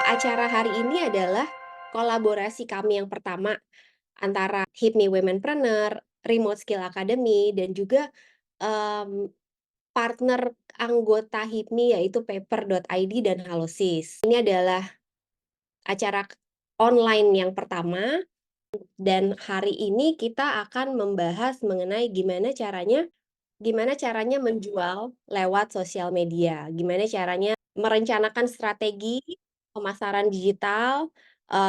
Acara hari ini adalah kolaborasi kami yang pertama antara HIPMI Womenpreneur, Remote Skill Academy, dan juga, mmm, partner anggota HIPMI yaitu Paper.id dan Halosis. Ini adalah acara online yang pertama dan hari ini kita akan membahas mengenai gimana caranya menjual lewat sosial media, gimana caranya merencanakan strategi pemasaran digital,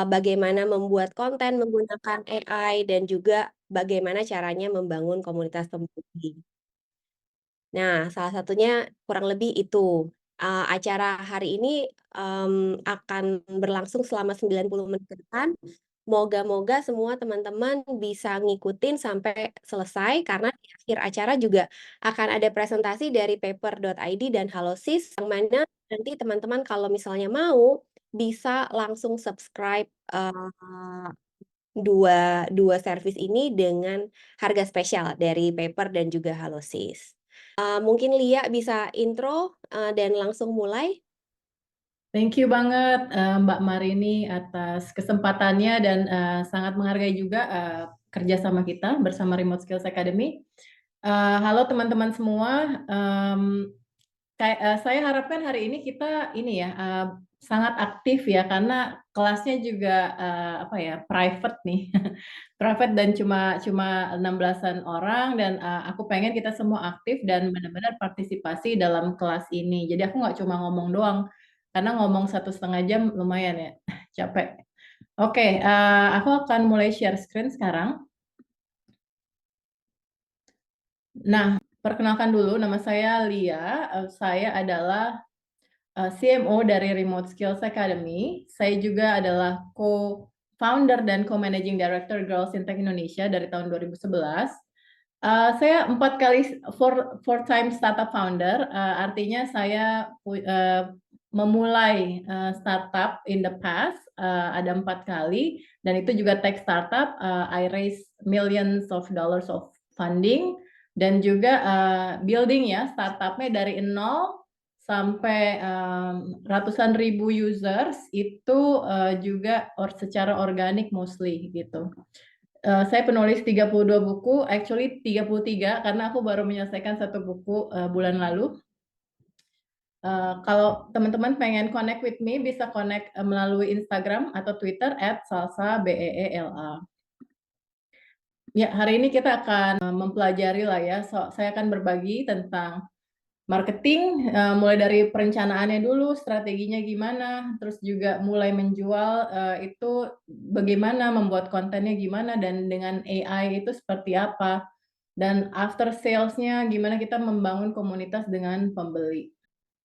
bagaimana membuat konten menggunakan AI, dan juga bagaimana caranya membangun komunitas pemilih. Nah, salah satunya kurang lebih itu. Acara hari ini, akan berlangsung selama 90 menit ke depan. Moga-moga semua teman-teman bisa ngikutin sampai selesai, karena di akhir acara juga akan ada presentasi dari Paper.id dan Halosis, yang mana nanti teman-teman kalau misalnya mau, bisa langsung subscribe, dua dua servis ini dengan harga spesial dari Paper dan juga Halosis. Mungkin Lia bisa intro, dan langsung mulai? Thank you banget Mbak Marini atas kesempatannya dan sangat menghargai juga kerjasama kita bersama Remote Skills Academy. Halo teman-teman semua, saya harapkan hari ini kita sangat aktif ya karena kelasnya juga private nih, private dan cuma 16-an orang dan aku pengen kita semua aktif dan benar-benar partisipasi dalam kelas ini. Jadi aku nggak cuma ngomong doang, karena ngomong 1,5 jam lumayan ya, capek. Oke, aku akan mulai share screen sekarang. Nah, perkenalkan dulu, nama saya Lia, saya adalah CMO dari Remote Skills Academy. Saya juga adalah co-founder dan co-managing director Girls in Tech Indonesia dari tahun 2011. Saya 4 kali four time startup founder, artinya saya memulai startup in the past, ada 4 kali, dan itu juga tech startup. I raise millions of dollars of funding, dan juga building ya startupnya dari nol sampai ratusan ribu users itu juga secara organik mostly gitu. Saya penulis 32 buku, actually 33 karena aku baru menyelesaikan 1 buku bulan lalu. Kalau teman-teman pengen connect with me, bisa connect melalui Instagram atau Twitter @salsa_beela. Ya, hari ini kita akan mempelajari lah ya, saya akan berbagi tentang marketing, mulai dari perencanaannya dulu, strateginya gimana, terus juga mulai menjual, itu bagaimana, membuat kontennya gimana, dan dengan AI itu seperti apa, dan after sales-nya gimana kita membangun komunitas dengan pembeli.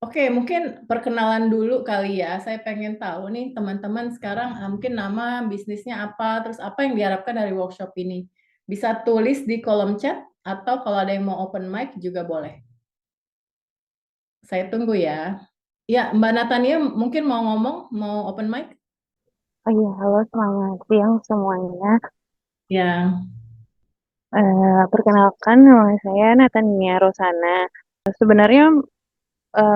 Oke, mungkin perkenalan dulu kali ya, saya pengen tahu nih teman-teman sekarang, mungkin nama bisnisnya apa, terus apa yang diharapkan dari workshop ini. Bisa tulis di kolom chat, atau kalau ada yang mau open mic juga boleh. Saya tunggu ya. Ya, Mbak Natania mungkin mau ngomong, mau open mic? Oh iya, halo, selamat siang semuanya. Ya, Perkenalkan, nama saya Natania Rosana. Sebenarnya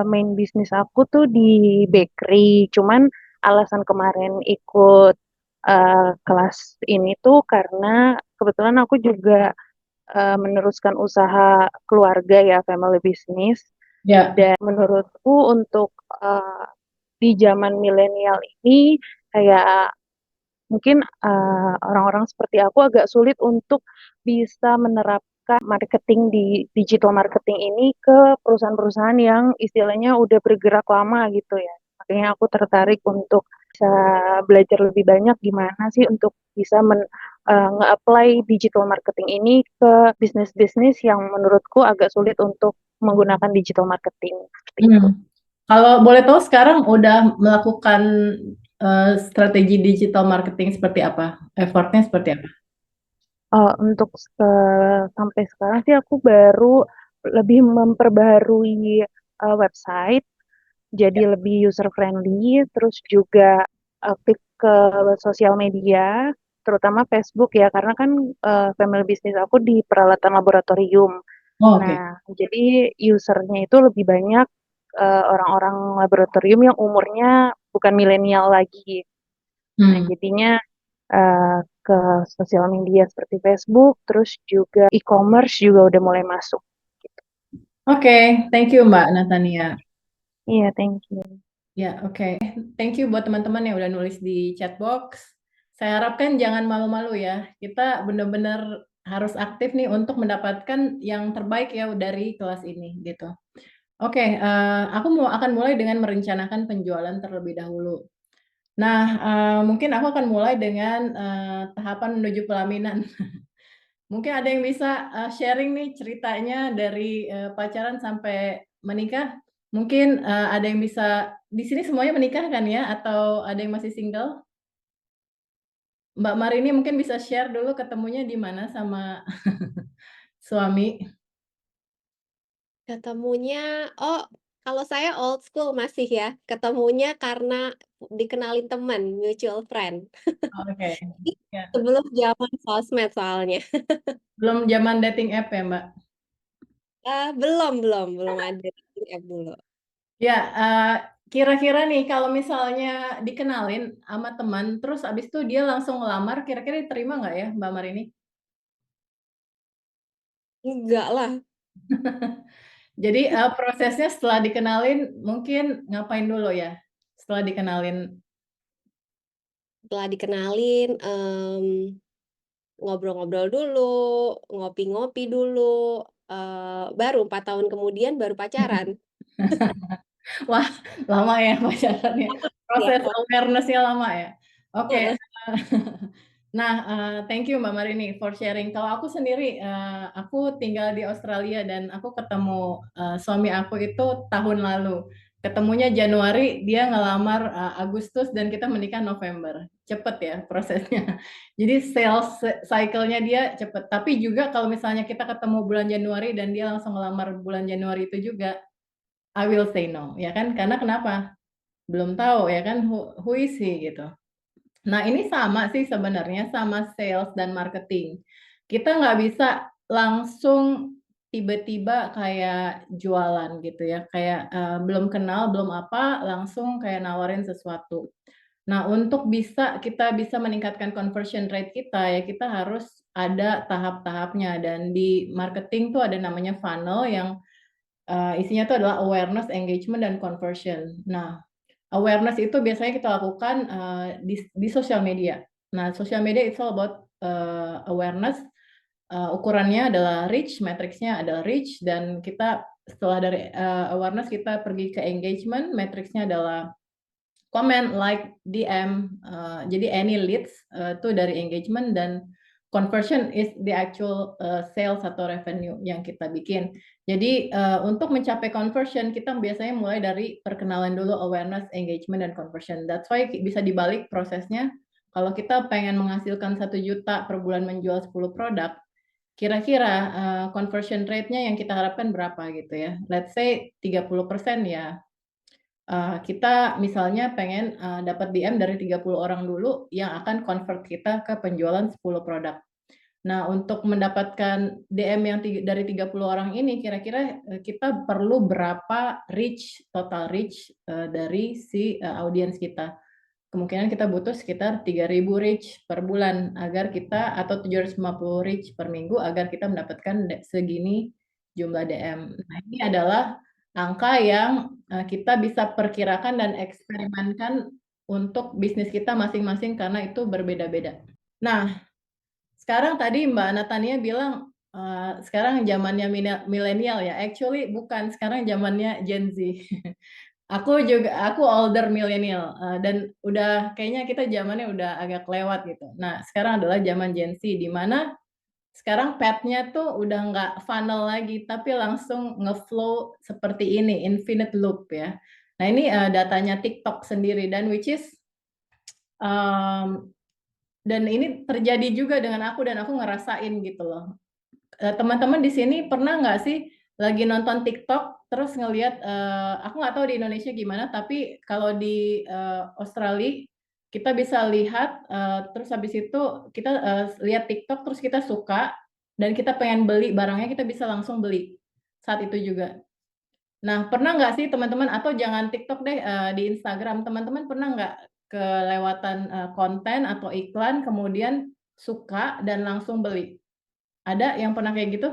main bisnis aku tuh di bakery, cuman alasan kemarin ikut kelas ini tuh karena kebetulan aku juga meneruskan usaha keluarga ya, family business. ya, Dan menurutku untuk di zaman milenial ini kayak mungkin orang-orang seperti aku agak sulit untuk bisa menerapkan marketing di digital marketing ini ke perusahaan-perusahaan yang istilahnya udah bergerak lama gitu ya. Makanya aku tertarik untuk bisa belajar lebih banyak gimana sih untuk bisa nge-apply digital marketing ini ke bisnis-bisnis yang menurutku agak sulit untuk menggunakan digital marketing seperti itu. Kalau boleh tahu sekarang udah melakukan strategi digital marketing seperti apa? Effortnya seperti apa? Untuk sampai sekarang sih aku baru lebih memperbaharui website, Ya. jadi lebih user friendly, terus juga aktif ke sosial media, terutama Facebook ya, karena kan family business aku di peralatan laboratorium. Oh, oke. Nah, jadi usernya itu lebih banyak orang-orang laboratorium yang umurnya bukan milenial lagi. Nah, Hmm. jadinya ke sosial media seperti Facebook, terus juga e-commerce juga udah mulai masuk. Oke, thank you Mbak Natania. Iya, thank you. Ya, oke. Thank you buat teman-teman yang udah nulis di chat box. Saya harapkan jangan malu-malu ya. Kita benar-benar harus aktif nih untuk mendapatkan yang terbaik ya dari kelas ini gitu. Oke, aku akan mulai dengan merencanakan penjualan terlebih dahulu. Nah, mungkin aku akan mulai dengan tahapan menuju pelaminan. Mungkin ada yang bisa sharing nih ceritanya dari pacaran sampai menikah. Mungkin ada yang bisa di sini semuanya menikah kan ya? Atau ada yang masih single? Mbak Marini mungkin bisa share dulu ketemunya di mana sama suami? Ketemunya oh, kalau saya old school masih ya, ketemunya karena dikenalin teman, mutual friend. Oke, Jadi ya. sebelum zaman sosmed soalnya. Belum zaman dating app ya, Mbak? Belum ada dating app dulu. Ya, kira-kira nih kalau misalnya dikenalin sama teman, terus abis itu dia langsung ngelamar, kira-kira diterima nggak ya, Mbak Marini? Enggak lah, Jadi, prosesnya setelah dikenalin mungkin ngapain dulu ya? Setelah dikenalin setelah dikenalin, ngobrol-ngobrol dulu, ngopi-ngopi dulu, baru 4 tahun kemudian baru pacaran. wah, lama ya pacarannya, Ya, proses awareness-nya lama ya? Oke, heeh. nah, thank you Mbak Marini for sharing. Kalau aku sendiri, aku tinggal di Australia dan aku ketemu, suami aku itu tahun lalu. Ketemunya Januari, dia ngelamar, Agustus dan kita menikah November. Cepet ya prosesnya. Jadi sales cycle-nya dia cepet. Tapi juga kalau misalnya kita ketemu bulan Januari dan dia langsung ngelamar bulan Januari itu juga, I will say no, ya kan? Karena kenapa? Belum tahu ya kan, who is he gitu. Nah, ini sama sih sebenarnya sama sales dan marketing. Kita nggak bisa langsung tiba-tiba kayak jualan gitu ya, kayak, belum kenal, belum apa, langsung kayak nawarin sesuatu. Nah, untuk kita bisa meningkatkan conversion rate kita, ya kita harus ada tahap-tahapnya dan di marketing tuh ada namanya funnel yang, isinya tuh adalah awareness, engagement, dan conversion. Nah, awareness itu biasanya kita lakukan, di sosial media. Nah, sosial media it's all about, awareness, ukurannya adalah reach, matriksnya adalah reach, dan kita setelah dari, awareness kita pergi ke engagement, matriksnya adalah comment, like, DM, jadi any leads, itu dari engagement, dan conversion is the actual, sales atau revenue yang kita bikin. Jadi, untuk mencapai conversion kita biasanya mulai dari perkenalan dulu, awareness, engagement, dan conversion. That's why bisa dibalik prosesnya, kalau kita pengen menghasilkan 1 juta per bulan menjual 10 produk, kira-kira, conversion rate-nya yang kita harapkan berapa gitu ya. Let's say 30% ya. Kita misalnya pengen, dapat DM dari 30 orang dulu yang akan convert kita ke penjualan 10 produk. Nah, untuk mendapatkan DM yang dari 30 orang ini kira-kira, kita perlu berapa reach, total reach, dari si, audiens kita. Kemungkinan kita butuh sekitar 3.000 reach per bulan agar kita atau 750 reach per minggu agar kita mendapatkan segini jumlah DM. Nah, ini adalah angka yang, kita bisa perkirakan dan eksperimenkan untuk bisnis kita masing-masing karena itu berbeda-beda. Nah, sekarang tadi Mbak Natania bilang, sekarang zamannya milenial ya, actually bukan, sekarang zamannya Gen Z. Aku older millennial, dan udah kayaknya kita zamannya udah agak lewat gitu. Nah, sekarang adalah zaman Gen Z, di mana sekarang path-nya tuh udah nggak funnel lagi, tapi langsung nge-flow seperti ini, infinite loop ya. Nah ini, datanya TikTok sendiri dan which is, mmm, dan ini terjadi juga dengan aku dan aku ngerasain gitu loh. Teman-teman di sini pernah nggak sih lagi nonton TikTok terus ngelihat, aku nggak tahu di Indonesia gimana, tapi kalau di, Australia kita bisa lihat, terus habis itu kita, lihat TikTok terus kita suka dan kita pengen beli barangnya, kita bisa langsung beli saat itu juga. Nah, pernah nggak sih teman-teman atau jangan TikTok deh, di Instagram, teman-teman pernah nggak kelewatan, konten atau iklan kemudian suka dan langsung beli? Ada yang pernah kayak gitu?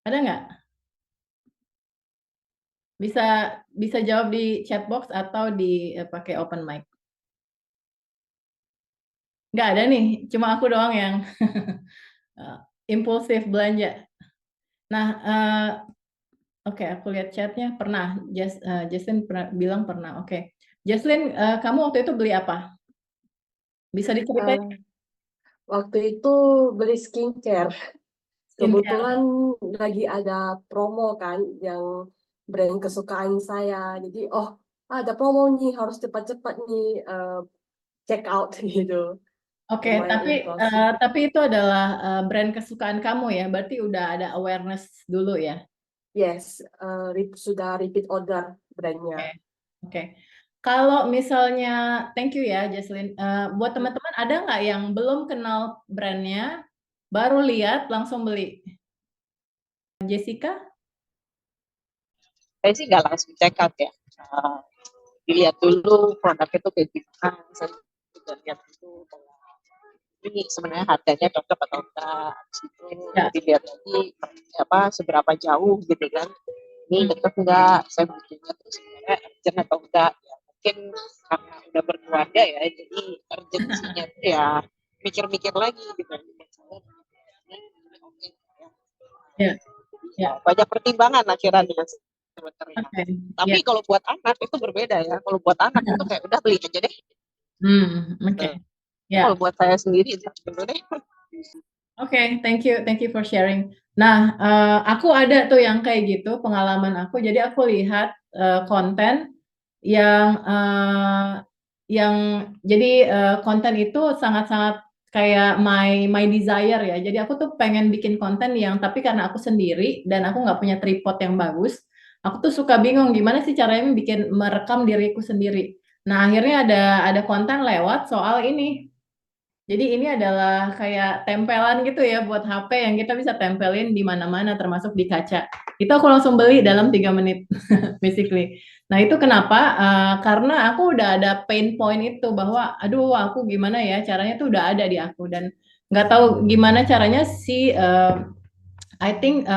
Ada nggak? Bisa bisa jawab di chat box atau pakai open mic. Nggak ada nih, cuma aku doang yang, eee, impulsif belanja. Nah, oke aku lihat chat-nya pernah, Jesslyn pernah bilang pernah, oke. Jesslyn, kamu waktu itu beli apa? Bisa diceritain? Eee, waktu itu beli skincare. Skincare. Kebetulan lagi ada promo kan yang brand kesukaan saya. Jadi, oh ada promo nih harus cepat-cepat nih, check out gitu. Oke, Lumayan impulsif. tapi itu adalah, brand kesukaan kamu ya? Berarti udah ada awareness dulu ya? Yes, sudah repeat order Oke brand-nya. oke. Kalau misalnya thank you ya Jesslyn, buat teman-teman ada nggak yang belum kenal brand-nya, baru lihat langsung beli? Jessica? Saya sih nggak langsung check out ya. Eee, dilihat dulu produknya tuh kayak gimana, saya juga lihat dulu bahwa ini sebenarnya harganya cocok atau enggak, habis itu Ya, dilihat lagi seberapa jauh gitu kan. Ini mmm, deket enggak, saya butuhnya tuh sebenarnya urgent atau enggak. Ya mungkin karena udah berkeluarga ya, jadi urgensinya tuh ya mikir-mikir lagi gitu. Saya oke ya. ya Ya, ya, banyak pertimbangan akhirannya sebenarnya. oke, Tapi ya, kalau buat anak itu berbeda ya. Kalau buat anak itu kayak udah beli aja deh. oke, Gitu. Tapi ya. kalau buat saya sendiri entar dulu deh. Oke, thank you for sharing. Nah, aku ada tuh yang kayak gitu pengalaman aku. Jadi aku lihat, konten yang, yang jadi, konten itu sangat-sangat kayak my desire ya. Jadi aku tuh pengen bikin konten yang tapi karena aku sendiri dan aku nggak punya tripod yang bagus, aku tuh suka bingung gimana sih caranya merekam diriku sendiri. Nah, akhirnya ada konten lewat soal ini, jadi ini adalah kayak tempelan gitu ya buat HP yang kita bisa tempelin di mana-mana termasuk di kaca. Itu aku langsung beli dalam 3 menit basically. Nah itu kenapa, karena aku udah ada pain point itu bahwa, aduh aku gimana ya caranya tuh udah ada di aku dan nggak tahu gimana caranya si, I think,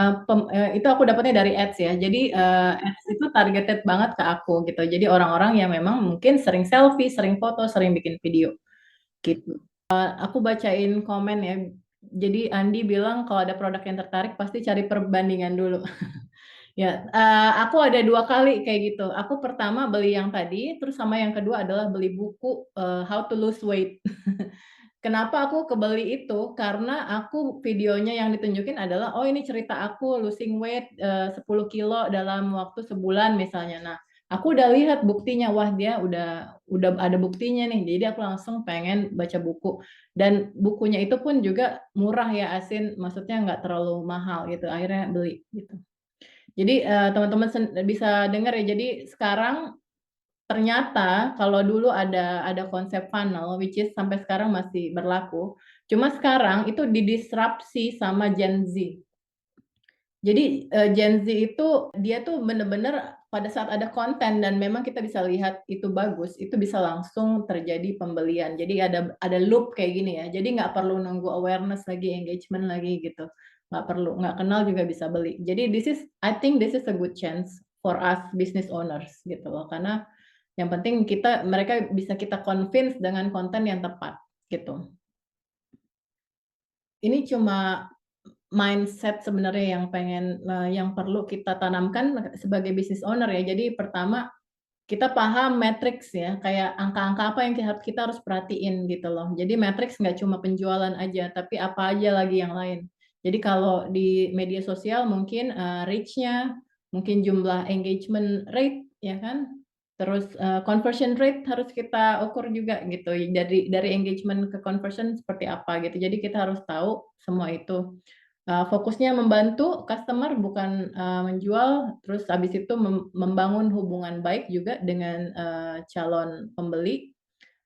itu aku dapatnya dari ads ya. Jadi, ads itu targeted banget ke aku gitu. Jadi orang-orang yang memang mungkin sering selfie, sering foto, sering bikin video, gitu. Aku bacain komen ya. Jadi Andi bilang kalau ada produk yang tertarik pasti cari perbandingan dulu. Ya, aku ada 2 kali kayak gitu. Aku pertama beli yang tadi, terus sama yang kedua adalah beli buku, How to Lose Weight. Kenapa aku kebeli itu, karena aku videonya yang ditunjukin adalah, oh ini cerita aku losing weight, 10 kilo dalam waktu sebulan misalnya. Nah, aku udah lihat buktinya, wah dia udah ada buktinya nih, jadi aku langsung pengen baca buku. Dan bukunya itu pun juga murah ya, maksudnya nggak terlalu mahal gitu, akhirnya beli gitu. Jadi, teman-teman bisa dengar ya, jadi sekarang ternyata kalau dulu ada konsep funnel, which is sampai sekarang masih berlaku, cuma sekarang itu didisrupsi sama Gen Z. Jadi, Gen Z itu dia tuh bener-bener pada saat ada konten dan memang kita bisa lihat itu bagus, itu bisa langsung terjadi pembelian. Jadi ada loop kayak gini ya, jadi nggak perlu nunggu awareness lagi, engagement lagi gitu, nggak perlu, nggak kenal juga bisa beli. Jadi I think this is a good chance for us business owners gitu loh, karena yang penting mereka bisa kita convince dengan konten yang tepat, gitu. Ini cuma mindset sebenarnya yang perlu kita tanamkan sebagai business owner ya. Jadi pertama, kita paham matriks ya, kayak angka-angka apa yang kita harus perhatiin gitu loh. Jadi matriks nggak cuma penjualan aja, tapi apa aja lagi yang lain. Jadi kalau di media sosial mungkin, reach-nya, mungkin jumlah engagement rate ya kan, terus, conversion rate harus kita ukur juga gitu, dari engagement ke conversion seperti apa gitu. Jadi kita harus tahu semua itu. Fokusnya membantu customer bukan, menjual, terus habis itu membangun hubungan baik juga dengan, calon pembeli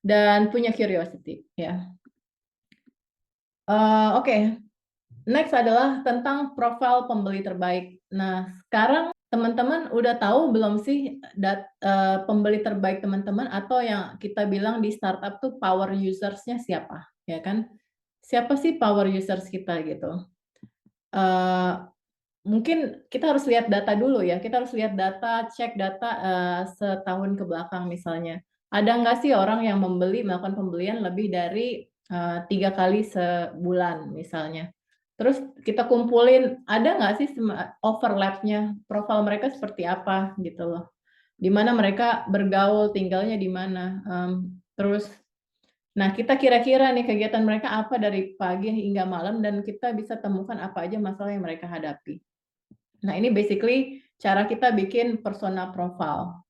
dan punya curiosity ya. Oke, next adalah tentang profil pembeli terbaik. Nah, sekarang teman-teman udah tahu belum sih pembeli terbaik teman-teman atau yang kita bilang di startup tuh power users-nya siapa, ya kan? Siapa sih power users kita gitu? Eee, Mungkin kita harus lihat data dulu ya, kita harus lihat data, cek data, setahun ke belakang misalnya. Ada nggak sih orang yang melakukan pembelian lebih dari, 3 kali sebulan misalnya. Terus kita kumpulin, ada nggak sih overlap-nya, profil mereka seperti apa gitu loh. Di mana mereka bergaul, tinggalnya di mana, terus nah kita kira-kira nih kegiatan mereka apa dari pagi hingga malam dan kita bisa temukan apa aja masalah yang mereka hadapi. Nah, ini basically cara kita bikin persona profile.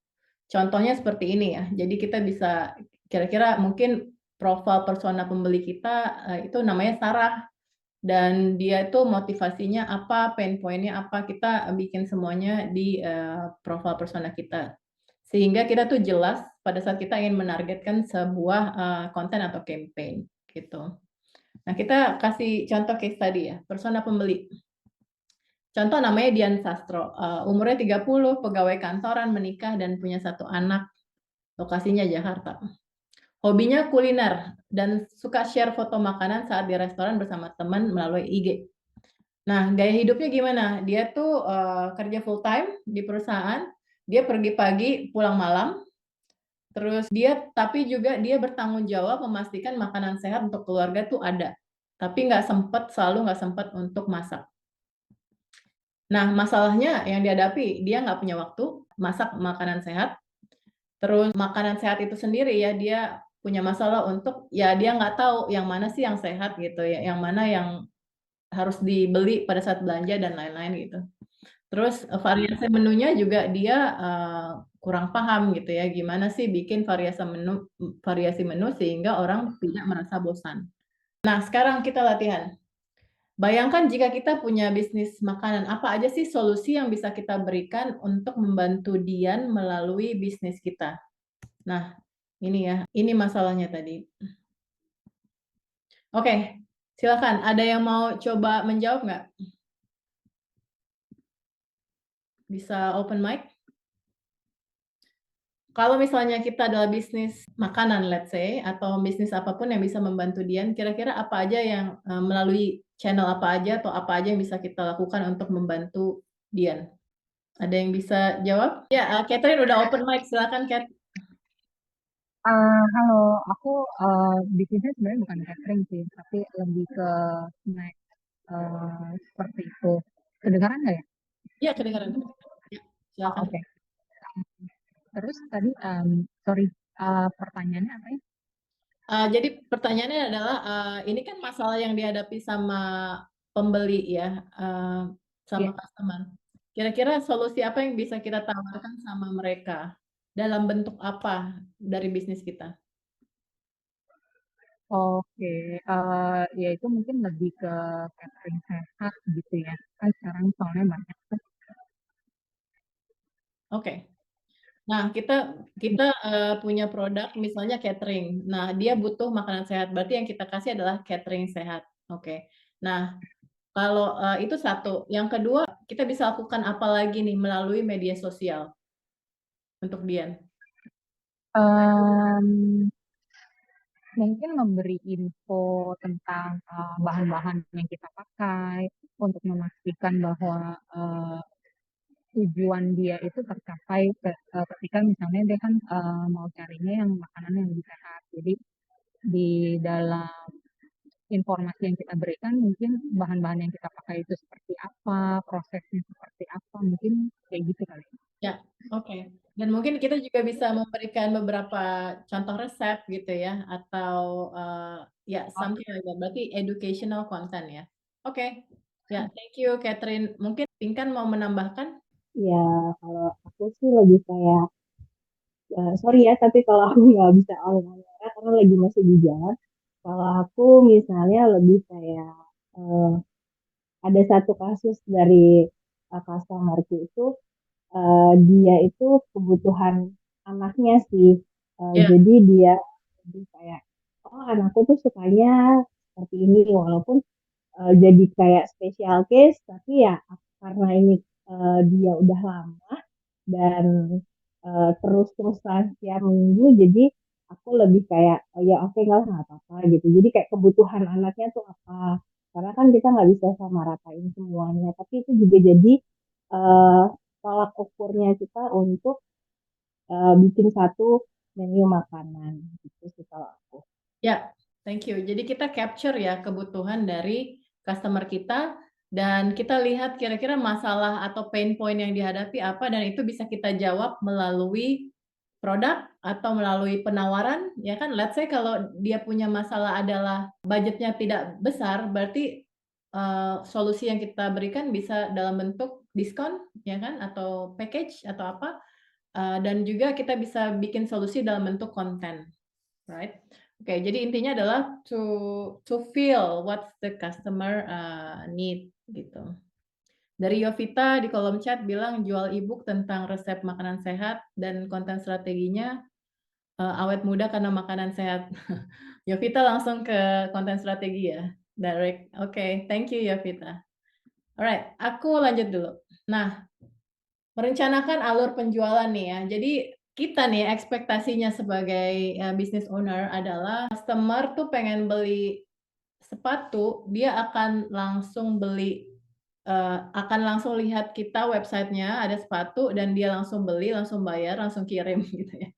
Contohnya seperti ini ya. Jadi kita bisa kira-kira mungkin profil persona pembeli kita, itu namanya Sarah dan dia itu motivasinya apa, pain point-nya apa, kita bikin semuanya di, profil persona kita. Sehingga kita tuh jelas pada saat kita ingin menargetkan sebuah, konten atau campaign, gitu. Nah, kita kasih contoh case tadi ya, persona pembeli. Contoh namanya Dian Sastro, umurnya 30, pegawai kantoran, menikah dan punya 1 anak, lokasinya Jakarta. Hobinya kuliner dan suka share foto makanan saat di restoran bersama teman melalui IG. Nah, gaya hidupnya gimana? Dia tuh, kerja full time di perusahaan, dia pergi pagi, pulang malam, terus tapi juga dia bertanggung jawab memastikan makanan sehat untuk keluarga tuh ada, tapi selalu nggak sempet untuk masak. Nah, masalahnya yang dihadapi, dia nggak punya waktu masak makanan sehat, terus makanan sehat itu sendiri ya, dia punya masalah untuk ya dia nggak tahu yang mana sih yang sehat gitu ya, yang mana yang harus dibeli pada saat belanja dan lain-lain gitu. Terus, variasi menunya juga dia, kurang paham gitu ya, gimana sih bikin variasi menu sehingga orang tidak merasa bosan. Nah, sekarang kita latihan. Bayangkan jika kita punya bisnis makanan, apa aja sih solusi yang bisa kita berikan untuk membantu Dian melalui bisnis kita? Nah, ini ya, ini masalahnya tadi. Oke, silakan, ada yang mau coba menjawab nggak? Bisa open mic? Kalau misalnya kita adalah bisnis makanan let's say, atau bisnis apapun yang bisa membantu Dian, kira-kira apa aja yang, melalui channel apa aja atau apa aja yang bisa kita lakukan untuk membantu Dian? Ada yang bisa jawab? Ya, Catherine udah open mic, silakan Cat. Halo, aku bisnisnya sebenarnya bukan catering sih, tapi lebih ke snack seperti itu. Kedengaran nggak ya? Iya kedengaran. Ya, Oh, silakan. oke. Terus tadi, sorry, pertanyaannya apa ya? Jadi pertanyaannya adalah, ini kan masalah yang dihadapi sama pembeli ya, sama Iya. customer. Kira-kira solusi apa yang bisa kita tawarkan sama mereka? Dalam bentuk apa dari bisnis kita? Oke, ya itu mungkin lebih ke catering sehat gitu ya. Kan sekarang soalnya banyak tuh. Oke. Nah, kita, punya produk misalnya catering. Nah, dia butuh makanan sehat, berarti yang kita kasih adalah catering sehat. Oke. Nah, kalau, itu satu. Yang kedua, kita bisa lakukan apa lagi nih melalui media sosial untuk Dian? Mmm, Mungkin memberi info tentang, bahan-bahan yang kita pakai, untuk memastikan bahwa, tujuan dia itu tercapai ketika misalnya dia kan, mau carinya yang makanan yang lebih sehat. Jadi di dalam informasi yang kita berikan mungkin bahan-bahan yang kita pakai itu seperti apa, prosesnya seperti apa, mungkin kayak gitu kali. Ya, oke. Dan mungkin kita juga bisa memberikan beberapa contoh resep gitu ya, atau, ya something like that, berarti educational content ya. Oke. Ya, thank you Catherine. Mungkin Pinkan mau menambahkan? Ya, kalau aku sih lebih kayak, sorry ya, tapi kalau aku nggak bisa olahraga karena lagi masih di jalan. Kalau aku misalnya lebih kayak eh, ada satu kasus dari customerku itu, dia itu kebutuhan anaknya sih. Ya. Jadi dia lebih kayak, oh anakku tuh sukanya seperti ini, walaupun jadi kayak special case, tapi ya karena ini dia udah lama dan terus-terusan setiap minggu, jadi aku lebih kayak oh ya oke nggak apa-apa gitu. Jadi kayak kebutuhan anaknya tuh apa, karena kan kita nggak bisa sama ratain semuanya, tapi itu juga jadi eh, tolak ukurnya kita untuk bikin satu menu makanan gitu sih kalau aku. Ya, thank you. Jadi kita capture ya kebutuhan dari customer kita dan kita lihat kira-kira masalah atau pain point yang dihadapi apa dan itu bisa kita jawab melalui produk atau melalui penawaran, ya kan? Let's say kalau dia punya masalah adalah budgetnya tidak besar, berarti solusi yang kita berikan bisa dalam bentuk diskon, ya kan? Atau package atau apa. Dan juga kita bisa bikin solusi dalam bentuk konten, right? Oke, jadi intinya adalah to feel what the customer need gitu. Dari Yovita di kolom chat bilang jual ebook tentang resep makanan sehat dan konten strateginya awet muda karena makanan sehat. Yovita langsung ke konten strategi ya, direct. Oke, thank you Yovita. Alright, aku lanjut dulu. Nah, merencanakan alur penjualan nih ya. Jadi kita nih ekspektasinya sebagai business owner adalah customer tuh pengen beli sepatu, dia akan langsung beli, akan langsung lihat kita websitenya ada sepatu dan dia langsung beli, langsung bayar, langsung kirim gitu ya.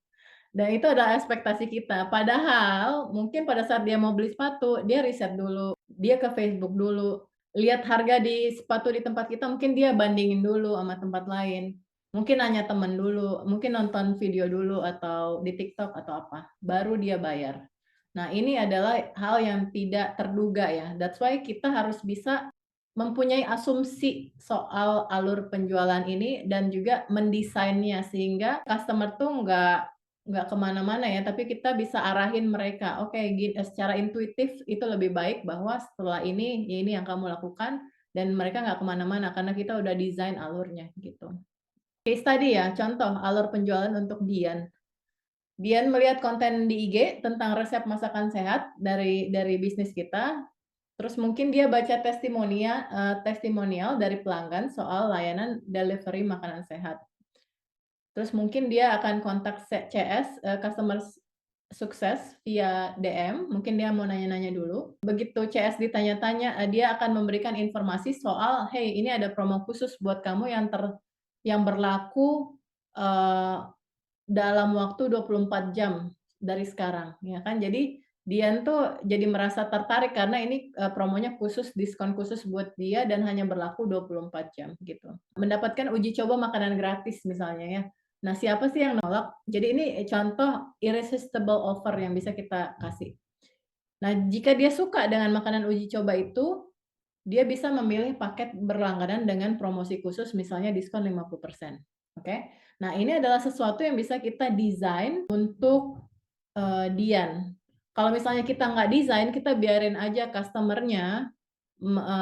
Dan itu adalah ekspektasi kita. Padahal mungkin pada saat dia mau beli sepatu, dia riset dulu, dia ke Facebook dulu, lihat harga di sepatu di tempat kita, mungkin dia bandingin dulu sama tempat lain. Mungkin nanya temen dulu, mungkin nonton video dulu atau di TikTok atau apa, baru dia bayar. Nah, ini adalah hal yang tidak terduga ya. That's why kita harus bisa mempunyai asumsi soal alur penjualan ini dan juga mendesainnya sehingga customer tuh nggak kemana-mana ya, tapi kita bisa arahin mereka, oke secara intuitif itu lebih baik bahwa setelah ini, ya ini yang kamu lakukan, dan mereka nggak kemana-mana karena kita udah desain alurnya gitu. Case tadi ya, contoh alur penjualan untuk Dian. Dian melihat konten di IG tentang resep masakan sehat dari bisnis kita, terus mungkin dia baca testimonial dari pelanggan soal layanan delivery makanan sehat. Terus mungkin dia akan kontak CS, customer sukses via DM, mungkin dia mau nanya-nanya dulu. Begitu CS ditanya-tanya, dia akan memberikan informasi soal, "Hey, ini ada promo khusus buat kamu yang berlaku dalam waktu 24 jam dari sekarang," ya kan. Jadi Dian tuh jadi merasa tertarik karena ini promonya khusus, diskon khusus buat dia dan hanya berlaku 24 jam gitu. Mendapatkan uji coba makanan gratis misalnya ya. Nah, siapa sih yang nolak? Jadi ini contoh irresistible offer yang bisa kita kasih. Nah, jika dia suka dengan makanan uji coba itu, dia bisa memilih paket berlangganan dengan promosi khusus misalnya diskon 50%. Oke. Nah, ini adalah sesuatu yang bisa kita desain untuk Dian. Kalau misalnya kita nggak desain, kita biarin aja customer-nya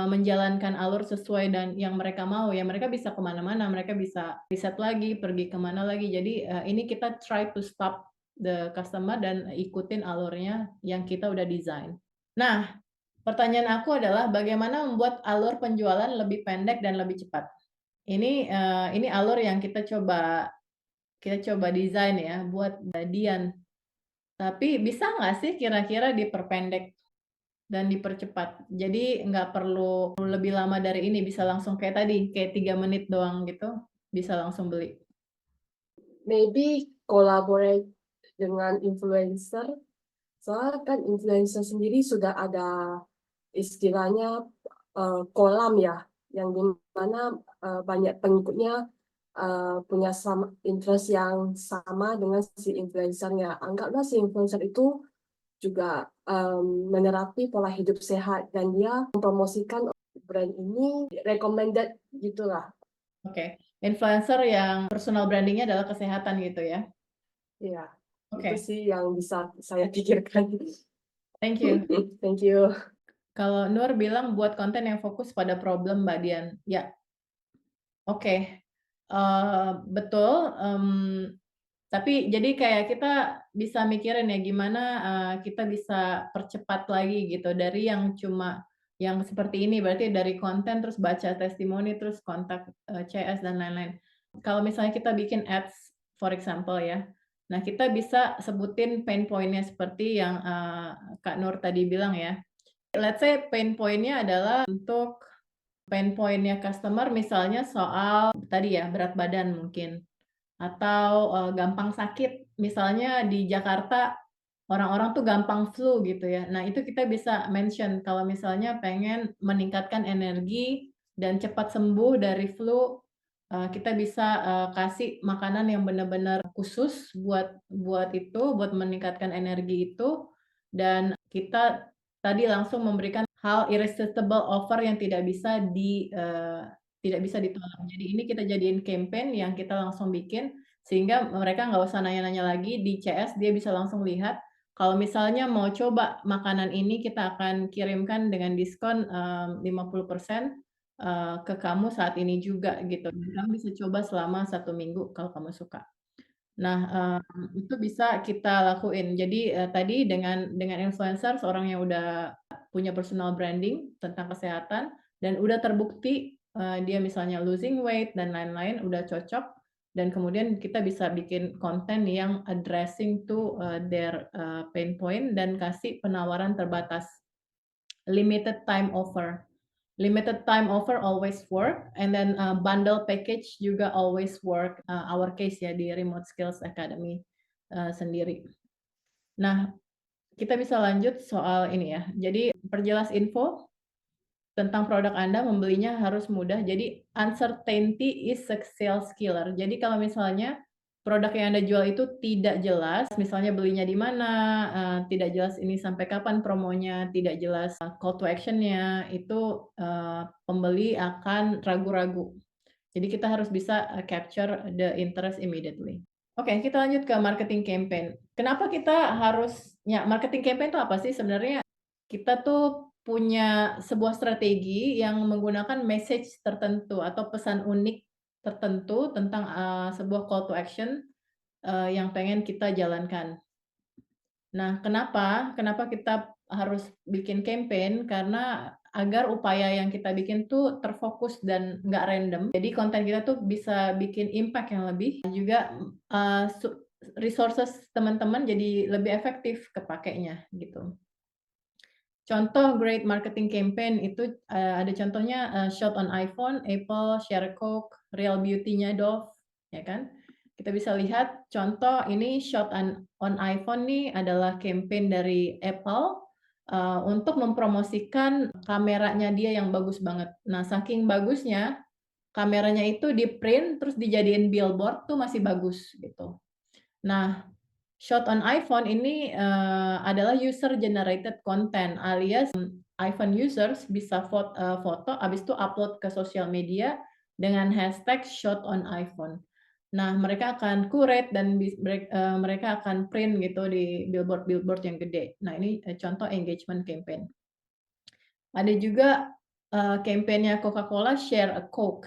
menjalankan alur sesuai dan yang mereka mau, ya mereka bisa kemana-mana, mereka bisa riset lagi, pergi kemana lagi. Jadi ini kita try to stop the customer dan ikutin alurnya yang kita udah desain. Nah, pertanyaan aku adalah bagaimana membuat alur penjualan lebih pendek dan lebih cepat? Ini alur yang kita coba desain ya buat Dian. Tapi bisa nggak sih kira-kira diperpendek dan dipercepat? Jadi nggak perlu lebih lama dari ini, bisa langsung kayak tadi, kayak 3 menit doang gitu, bisa langsung beli. Maybe collaborate dengan influencer. Soalnya kan influencer sendiri sudah ada istilahnya kolam ya, yang dimana banyak pengikutnya punya sama interest yang sama dengan si influencernya. Anggaplah si influencer itu juga menerapi pola hidup sehat dan dia mempromosikan brand ini recommended gitulah. Oke. Influencer yang personal branding-nya adalah kesehatan gitu ya? Iya, Oke. itu sih yang bisa saya pikirkan. Thank you. Thank you. Kalau Nur bilang buat konten yang fokus pada problem Mbak Dian. Ya, oke. Betul, tapi jadi kayak kita bisa mikirin ya gimana kita bisa percepat lagi gitu dari yang cuma yang seperti ini, berarti dari konten, terus baca testimoni, terus kontak, CS dan lain-lain. Kalau misalnya kita bikin ads, for example ya, nah kita bisa sebutin pain point-nya seperti yang, Kak Nur tadi bilang ya. Let's say pain point-nya adalah untuk pain point-nya customer misalnya soal tadi ya, berat badan mungkin, atau, gampang sakit. Misalnya di Jakarta orang-orang tuh gampang flu gitu ya. Nah, itu kita bisa mention kalau misalnya pengen meningkatkan energi dan cepat sembuh dari flu, kita bisa, kasih makanan yang benar-benar khusus buat itu, buat meningkatkan energi itu, dan kita tadi langsung memberikan hal irresistible offer yang tidak bisa ditolak. Jadi ini kita jadiin campaign yang kita langsung bikin, sehingga mereka nggak usah nanya-nanya lagi di CS, dia bisa langsung lihat kalau misalnya mau coba makanan ini kita akan kirimkan dengan diskon, 50%, ke kamu saat ini juga gitu, dan kamu bisa coba selama 1 minggu kalau kamu suka. Nah, itu bisa kita lakuin. Jadi, tadi dengan influencer, seorang yang udah punya personal branding tentang kesehatan dan udah terbukti, dia misalnya losing weight dan lain-lain, udah cocok, dan kemudian kita bisa bikin konten yang addressing to, their, pain point dan kasih penawaran terbatas, limited time offer. Limited time offer always work, and then, bundle package juga always work, our case ya di Remote Skills Academy, sendiri. Nah, kita bisa lanjut soal ini ya. Jadi perjelas info tentang produk Anda, membelinya harus mudah. Jadi uncertainty is a sales killer. Jadi kalau misalnya produk yang Anda jual itu tidak jelas, misalnya belinya di mana, tidak jelas ini sampai kapan promonya, tidak jelas, call to action-nya, itu, pembeli akan ragu-ragu. Jadi kita harus bisa, capture the interest immediately. Oke, kita lanjut ke marketing campaign. Kenapa kita harus marketing campaign itu apa sih sebenarnya? Kita tuh punya sebuah strategi yang menggunakan message tertentu atau pesan unik tertentu tentang, sebuah call to action, yang pengen kita jalankan. Nah, kenapa kita harus bikin campaign, karena agar upaya yang kita bikin tuh terfokus dan nggak random. Jadi konten kita tuh bisa bikin impact yang lebih, juga, resources teman-teman jadi lebih efektif kepakainya, gitu. Contoh great marketing campaign itu, ada contohnya, shot on iPhone, Apple, Share Coke, Real Beauty-nya Dove, ya kan. Kita bisa lihat contoh ini shot on iPhone nih adalah campaign dari Apple, untuk mempromosikan kameranya dia yang bagus banget. Nah, saking bagusnya, kameranya itu di-print terus dijadiin billboard tuh masih bagus, gitu. Nah, shot on iPhone ini, adalah user generated content alias, iPhone users bisa foto habis itu upload ke sosial media dengan hashtag shot on iPhone. Nah, mereka akan curate dan mereka akan print gitu di billboard-billboard yang gede. Nah, ini, contoh engagement campaign. Ada juga, campaign-nya Coca-Cola Share a Coke.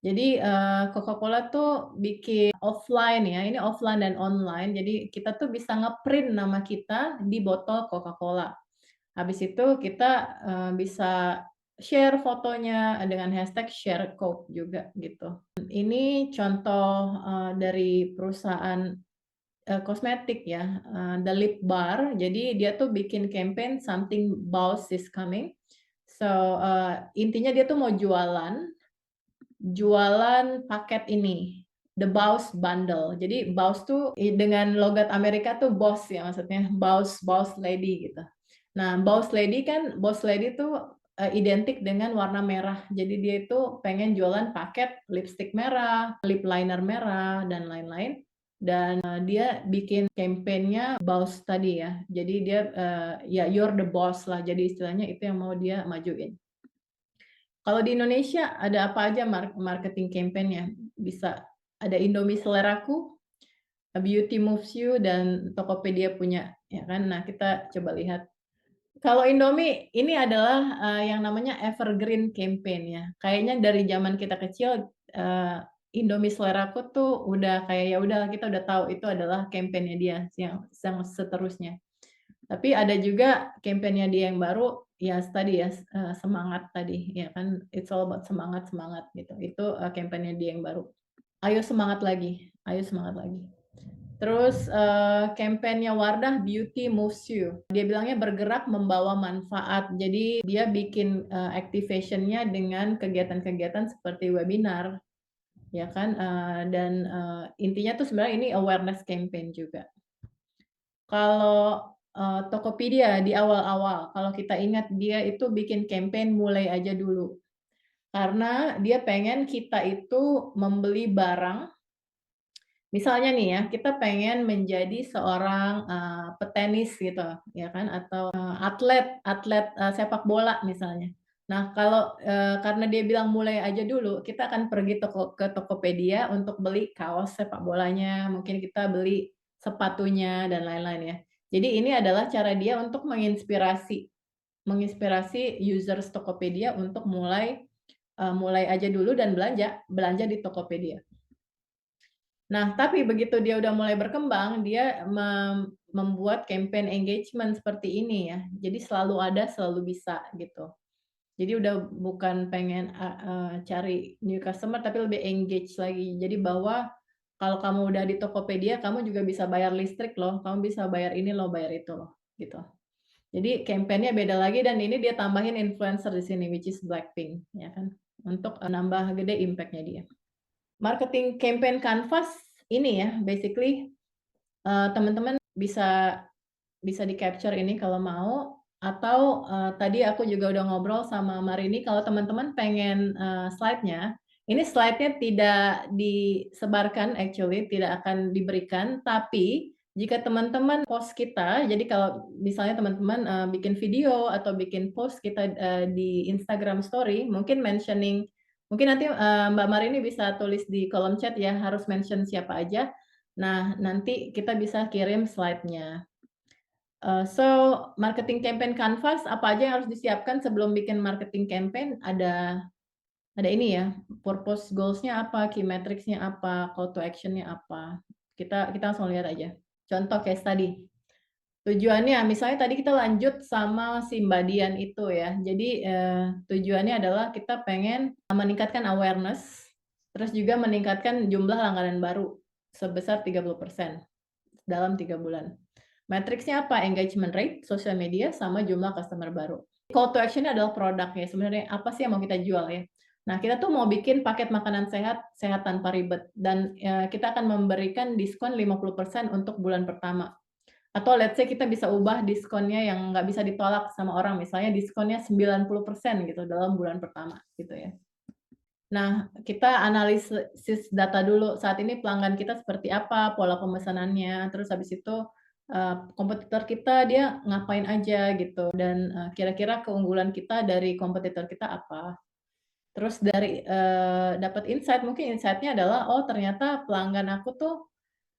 Jadi, Coca-Cola tuh bikin offline ya, ini offline dan online. Jadi kita tuh bisa nge-print nama kita di botol Coca-Cola. Habis itu kita, bisa share fotonya dengan hashtag share Coke juga gitu. Ini contoh, dari perusahaan, kosmetik ya, The Lip Bar. Jadi dia tuh bikin campaign something boss is coming. So, intinya dia tuh mau jualan paket ini, The Boss Bundle. Jadi Boss tuh dengan logat Amerika tuh boss ya maksudnya, boss lady gitu. Nah, boss lady tuh, identik dengan warna merah. Jadi dia itu pengen jualan paket lipstik merah, lip liner merah, dan lain-lain. Dan, dia bikin campaign-nya boss tadi ya. Jadi dia, ya you're the boss lah, jadi istilahnya itu yang mau dia majuin. Kalau di Indonesia ada apa aja marketing campaign-nya? Bisa ada Indomie Seleraku, Beauty Moves You, dan Tokopedia punya, ya kan? Nah, kita coba lihat. Kalau Indomie, ini adalah, yang namanya evergreen campaign ya. Kayaknya dari zaman kita kecil, Indomie Seleraku tuh udah kayak, ya udahlah kita udah tahu itu adalah campaign-nya dia yang seterusnya. Tapi ada juga campaign-nya dia yang baru, ya tadi ya, semangat tadi, ya kan, it's all about semangat gitu. Itu, campaign-nya dia yang baru. Ayo semangat lagi. Terus, campaign-nya Wardah, Beauty Moves You. Dia bilangnya bergerak membawa manfaat. Jadi dia bikin, activation-nya dengan kegiatan-kegiatan seperti webinar, ya kan, dan, intinya tuh sebenarnya ini awareness campaign juga. Kalau, Tokopedia di awal-awal, kalau kita ingat dia itu bikin campaign mulai aja dulu. Karena dia pengen kita itu membeli barang. Misalnya nih ya, kita pengen menjadi seorang, petenis gitu, ya kan, atau, atlet sepak bola misalnya. Nah, kalau, karena dia bilang mulai aja dulu, kita akan pergi ke Tokopedia untuk beli kaos sepak bolanya, mungkin kita beli sepatunya dan lain-lain ya. Jadi ini adalah cara dia untuk menginspirasi users Tokopedia untuk mulai aja dulu dan belanja di Tokopedia. Nah, tapi begitu dia udah mulai berkembang, dia membuat campaign engagement seperti ini ya. Jadi selalu ada, selalu bisa gitu. Jadi udah bukan pengen, cari new customer, tapi lebih engage lagi. Jadi bahwa kalau kamu udah di Tokopedia, kamu juga bisa bayar listrik loh, kamu bisa bayar ini loh, bayar itu loh, gitu. Jadi campaign-nya beda lagi dan ini dia tambahin influencer di sini, which is Blackpink, ya kan, untuk, nambah gede impact-nya dia. Marketing campaign Canvas ini ya, basically, teman-teman bisa di-capture ini kalau mau, atau, tadi aku juga udah ngobrol sama Marini kalau teman-teman pengen, slide-nya, ini slide-nya tidak disebarkan actually, tidak akan diberikan, tapi jika teman-teman post kita, jadi kalau misalnya teman-teman, bikin video atau bikin post kita, di Instagram story, mungkin mungkin nanti, Mbak Marini bisa tulis di kolom chat ya, harus mention siapa aja. Nah, nanti kita bisa kirim slide-nya. So, marketing campaign Canvas, apa aja yang harus disiapkan sebelum bikin marketing campaign, ada ini ya, purpose goals-nya apa, key metrics-nya apa, call to action-nya apa. Kita langsung lihat aja. Contoh case tadi. Tujuannya, misalnya tadi kita lanjut sama si Mbak Dian itu ya. Jadi, tujuannya adalah kita pengen meningkatkan awareness, terus juga meningkatkan jumlah langganan baru sebesar 30% dalam 3 bulan. Matriksnya apa? Engagement rate, sosial media, sama jumlah customer baru. Call to action adalah produk ya, sebenarnya apa sih yang mau kita jual ya. Nah, kita tuh mau bikin paket makanan sehat tanpa ribet, dan kita akan memberikan diskon 50% untuk bulan pertama. Atau let's say kita bisa ubah diskonnya yang nggak bisa ditolak sama orang, misalnya diskonnya 90% gitu dalam bulan pertama gitu ya. Nah, kita analisis data dulu, saat ini pelanggan kita seperti apa, pola pemesanannya, terus habis itu, kompetitor kita dia ngapain aja gitu, dan, kira-kira keunggulan kita dari kompetitor kita apa. Terus dari, dapat insight, mungkin insight-nya adalah, oh ternyata pelanggan aku tuh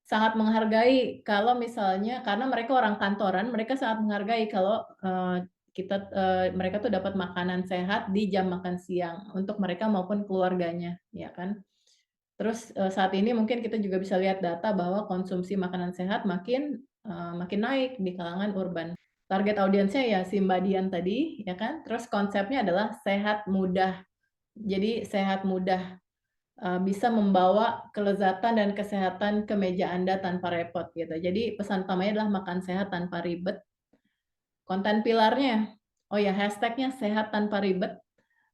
sangat menghargai kalau misalnya karena mereka orang kantoran, mereka sangat menghargai kalau, mereka tuh dapat makanan sehat di jam makan siang untuk mereka maupun keluarganya, ya kan. Terus, saat ini mungkin kita juga bisa lihat data bahwa konsumsi makanan sehat makin naik di kalangan urban. Target audiensnya ya si Mbak Dian tadi, ya kan. Terus konsepnya adalah sehat mudah. Jadi sehat mudah. Bisa membawa kelezatan dan kesehatan ke meja Anda tanpa repot gitu. Jadi pesan utamanya adalah makan sehat tanpa ribet. Konten pilarnya, oh ya hashtag-nya sehat tanpa ribet,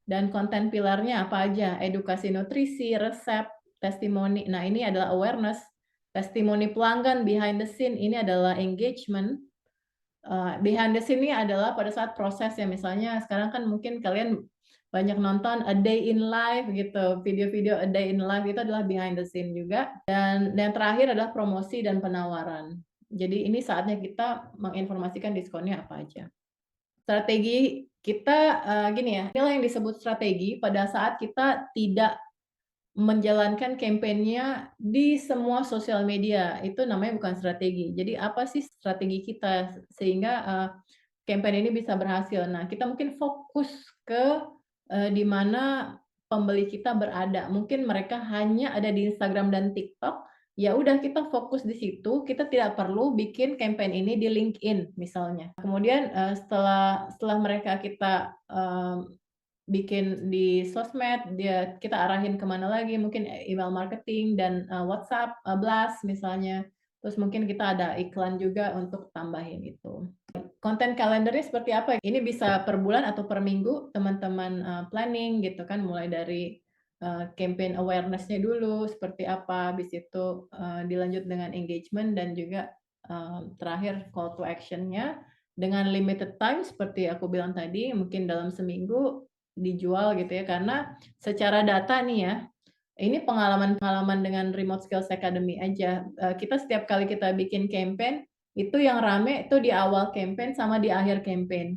dan konten pilarnya apa aja, edukasi nutrisi, resep, testimoni. Nah ini adalah awareness, testimoni pelanggan, behind the scene, ini adalah engagement. Behind the scene ini adalah pada saat proses ya, misalnya sekarang kan mungkin kalian banyak nonton A Day in Life gitu, video-video A Day in Life itu adalah behind the scene juga. Dan yang terakhir adalah promosi dan penawaran. Jadi ini saatnya kita menginformasikan diskonnya apa aja. Strategi kita, gini ya, inilah yang disebut strategi pada saat kita tidak menjalankan campaign-nya di semua sosial media, itu namanya bukan strategi. Jadi apa sih strategi kita sehingga, campaign ini bisa berhasil. Nah, kita mungkin fokus ke, di mana pembeli kita berada. Mungkin mereka hanya ada di Instagram dan TikTok, ya udah kita fokus di situ, kita tidak perlu bikin campaign ini di LinkedIn misalnya. Kemudian, setelah mereka kita, bikin di sosmed, kita arahin kemana lagi, mungkin email marketing dan, WhatsApp, Blast misalnya. Terus mungkin kita ada iklan juga untuk tambahin itu. Konten kalendernya seperti apa? Ini bisa per bulan atau per minggu teman-teman, planning gitu kan, mulai dari, campaign awareness-nya dulu seperti apa, habis itu, dilanjut dengan engagement dan juga, terakhir call to action-nya dengan limited time seperti aku bilang tadi, mungkin dalam seminggu dijual gitu ya. Karena secara data nih ya, ini pengalaman-pengalaman dengan Remote Skills Academy aja, kita setiap kali kita bikin campaign, itu yang rame itu di awal campaign sama di akhir campaign.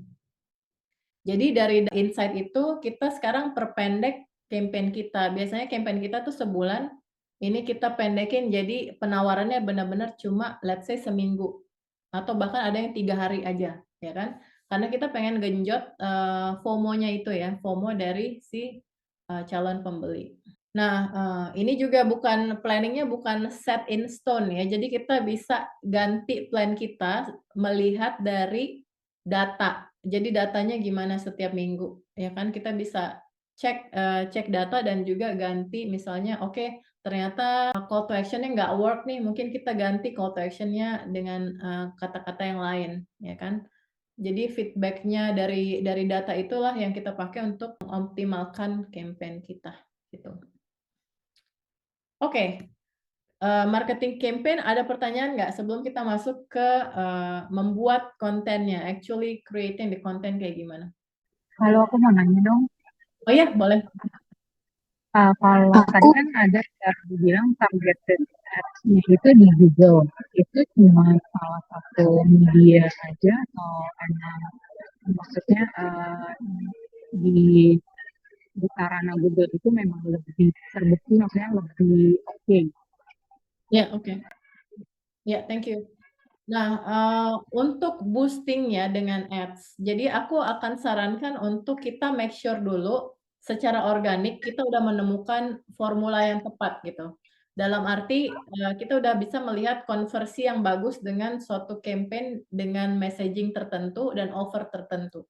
Jadi dari insight itu kita sekarang perpendek campaign kita. Biasanya campaign kita tuh sebulan, ini kita pendekin jadi penawarannya benar-benar cuma let's say seminggu, atau bahkan ada yang 3 hari aja, ya kan. Karena kita pengen genjot, FOMO-nya itu ya, FOMO dari si, calon pembeli. Nah, ini juga planning-nya bukan set in stone ya, jadi kita bisa ganti plan kita melihat dari data. Jadi datanya gimana setiap minggu, ya kan. Kita bisa cek data dan juga ganti misalnya, oke ternyata call to action-nya nggak work nih, mungkin kita ganti call to action-nya dengan, kata-kata yang lain, ya kan. Jadi feedback-nya dari data itulah yang kita pakai untuk mengoptimalkan campaign kita, gitu. Oke, marketing campaign ada pertanyaan nggak sebelum kita masuk ke, membuat kontennya, actually creating the content kayak gimana? Kalau aku mau nanya dong, Oh iya, boleh. kalau tadi kan ada yang dibilang targeted ads-nya itu di Google, itu cuma salah satu media aja atau emang maksudnya di sarana Google itu memang lebih terbukti, maksudnya lebih oke. Ya, oke. Ya, thank you. Nah, untuk boosting-nya dengan ads, jadi aku akan sarankan untuk kita make sure dulu secara organik kita udah menemukan formula yang tepat gitu. Dalam arti, kita udah bisa melihat konversi yang bagus dengan suatu campaign dengan messaging tertentu dan offer tertentu.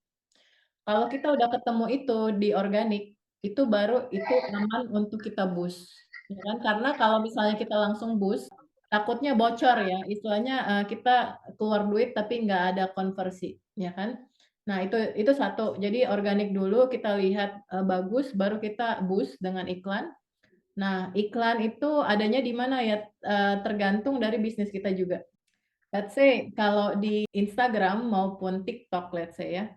Kalau kita udah ketemu itu di organik, itu baru itu aman untuk kita boost, ya kan. Karena kalau misalnya kita langsung boost, takutnya bocor ya, istilahnya, kita keluar duit tapi nggak ada konversi, ya kan. Nah itu satu, jadi organik dulu kita lihat, bagus baru kita boost dengan iklan. Nah iklan itu adanya di mana ya, tergantung dari bisnis kita juga. Let's say kalau di Instagram maupun TikTok let's say ya,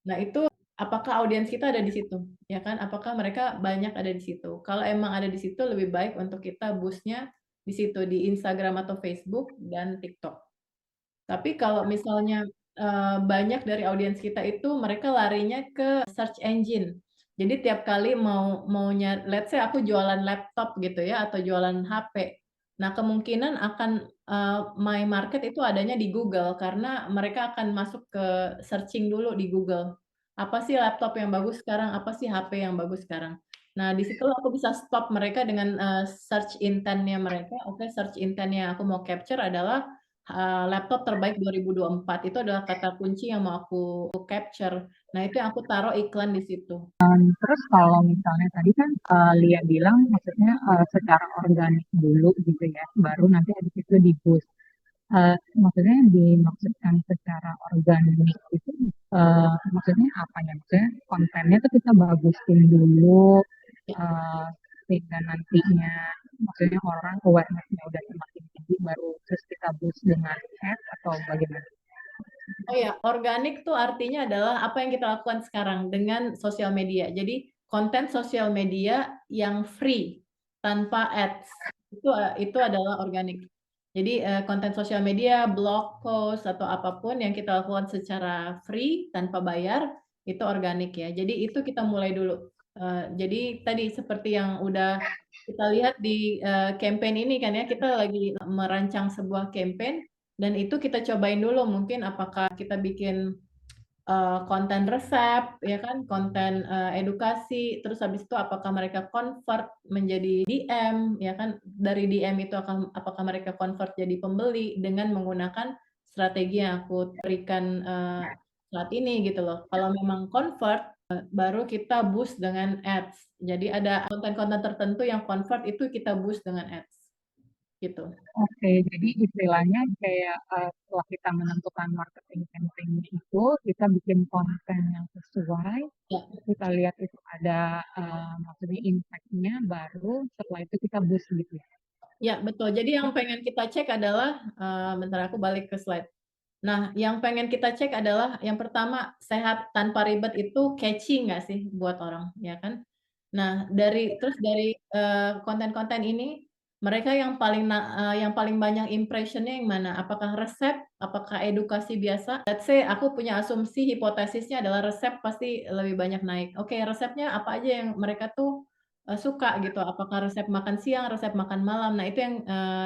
nah itu apakah audiens kita ada di situ, ya kan? Apakah mereka banyak ada di situ? Kalau emang ada di situ lebih baik untuk kita boost-nya di situ, di Instagram atau Facebook dan TikTok. Tapi kalau misalnya, banyak dari audiens kita itu mereka larinya ke search engine. Jadi tiap kali let's say aku jualan laptop gitu ya atau jualan HP. Nah kemungkinan akan, my market itu adanya di Google karena mereka akan masuk ke searching dulu di Google. Apa sih laptop yang bagus sekarang? Apa sih HP yang bagus sekarang? Nah di situ aku bisa stop mereka dengan, search intent-nya mereka, oke search intent yang aku mau capture adalah laptop terbaik 2024 itu adalah kata kunci yang mau aku capture. Nah, itu yang aku taruh iklan di situ. Terus kalau misalnya tadi kan Lia bilang maksudnya secara organik dulu gitu ya, baru nanti habis itu di-boost. Maksudnya yang dimaksudkan secara organik itu maksudnya apa ya? Maksudnya kontennya tuh kita bagusin dulu sehingga nantinya maksudnya orang awareness-nya udah semakin tinggi baru terus kita boost dengan ads atau bagaimana? Oh ya, organik tuh artinya adalah apa yang kita lakukan sekarang dengan sosial media. Jadi konten sosial media yang free tanpa ads itu adalah organik. Jadi konten sosial media, blog post atau apapun yang kita lakukan secara free tanpa bayar itu organik ya. Jadi itu kita mulai dulu. Jadi tadi seperti yang udah kita lihat di campaign ini kan ya, kita lagi merancang sebuah campaign dan itu kita cobain dulu mungkin apakah kita bikin konten resep, ya kan, konten, edukasi, terus habis itu apakah mereka convert menjadi DM, ya kan, dari DM itu apakah mereka convert jadi pembeli dengan menggunakan strategi yang aku berikan, saat ini gitu loh. Kalau memang convert, baru kita boost dengan ads. Jadi ada konten-konten tertentu yang convert itu kita boost dengan ads, gitu. Oke, jadi istilahnya kayak setelah kita menentukan marketing campaign itu, kita bikin konten yang sesuai, Ya. kita lihat itu ada maksudnya impact-nya, baru setelah itu kita boost gitu ya. Ya, betul. Jadi yang pengen kita cek adalah, bentar aku balik ke slide. Nah, yang pengen kita cek adalah yang pertama, sehat tanpa ribet itu catchy nggak sih buat orang, ya kan? Nah, terus dari, konten-konten ini, mereka yang paling banyak impression-nya yang mana? Apakah resep? Apakah edukasi biasa? Let's say aku punya asumsi hipotesisnya adalah resep pasti lebih banyak naik. Oke, resepnya apa aja yang mereka tuh, suka gitu? Apakah resep makan siang, resep makan malam? Nah, itu yang,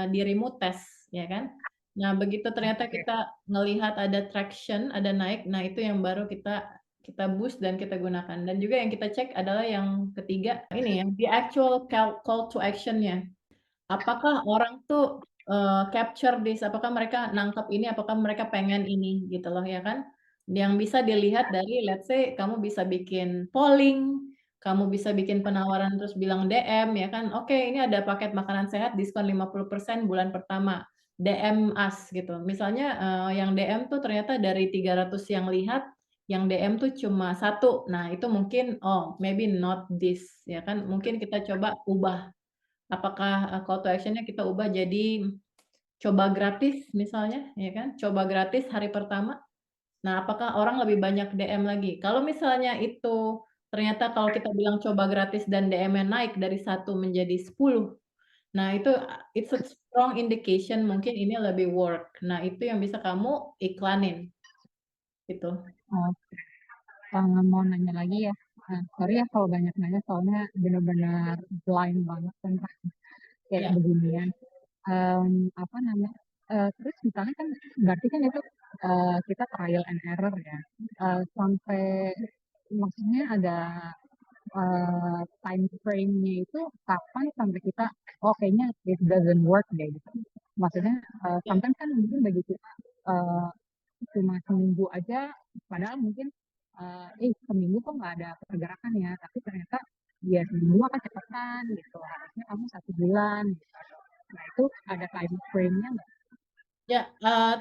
dirimu tes, ya kan? Nah, begitu ternyata Oke. kita ngelihat ada traction, ada naik, nah itu yang baru kita boost dan kita gunakan. Dan juga yang kita cek adalah yang ketiga, ini ya, the actual call to action-nya. Apakah orang tuh, capture this, apakah mereka nangkep ini, apakah mereka pengen ini, gitu loh, ya kan. Yang bisa dilihat dari let's say kamu bisa bikin polling, kamu bisa bikin penawaran terus bilang DM, ya kan, "Oke, ini ada paket makanan sehat diskon 50% bulan pertama, DM us," gitu. Misalnya, yang DM tuh ternyata dari 300 yang lihat, yang DM tuh cuma 1. Nah, itu mungkin, oh, maybe not this, ya kan. Mungkin kita coba ubah. Apakah, call to action-nya kita ubah jadi coba gratis misalnya, ya kan, coba gratis hari pertama. Nah, apakah orang lebih banyak DM lagi? Kalau misalnya itu ternyata kalau kita bilang coba gratis dan DM-nya naik dari 1 menjadi 10, nah itu, it's a strong indication mungkin ini lebih work. Nah, itu yang bisa kamu iklanin, gitu. Oke. Mau nanya lagi ya, sorry ya kalau banyak nanya soalnya benar-benar blind banget tentang kayak Ya. beginian. Apa namanya, terus misalnya kan berarti kan itu, kita trial and error ya, sampai maksudnya ada, time frame-nya itu kapan sampai kita, "Oh kayaknya it doesn't work deh," gitu. Maksudnya, Ya. sometimes kan mungkin bagi kita, cuma seminggu aja padahal mungkin, seminggu kok nggak ada pergerakan ya, tapi ternyata ya seminggu mah kecepatan gitu, harusnya kamu 1 bulan gitu. Nah itu ada time frame-nya nggak? Ya,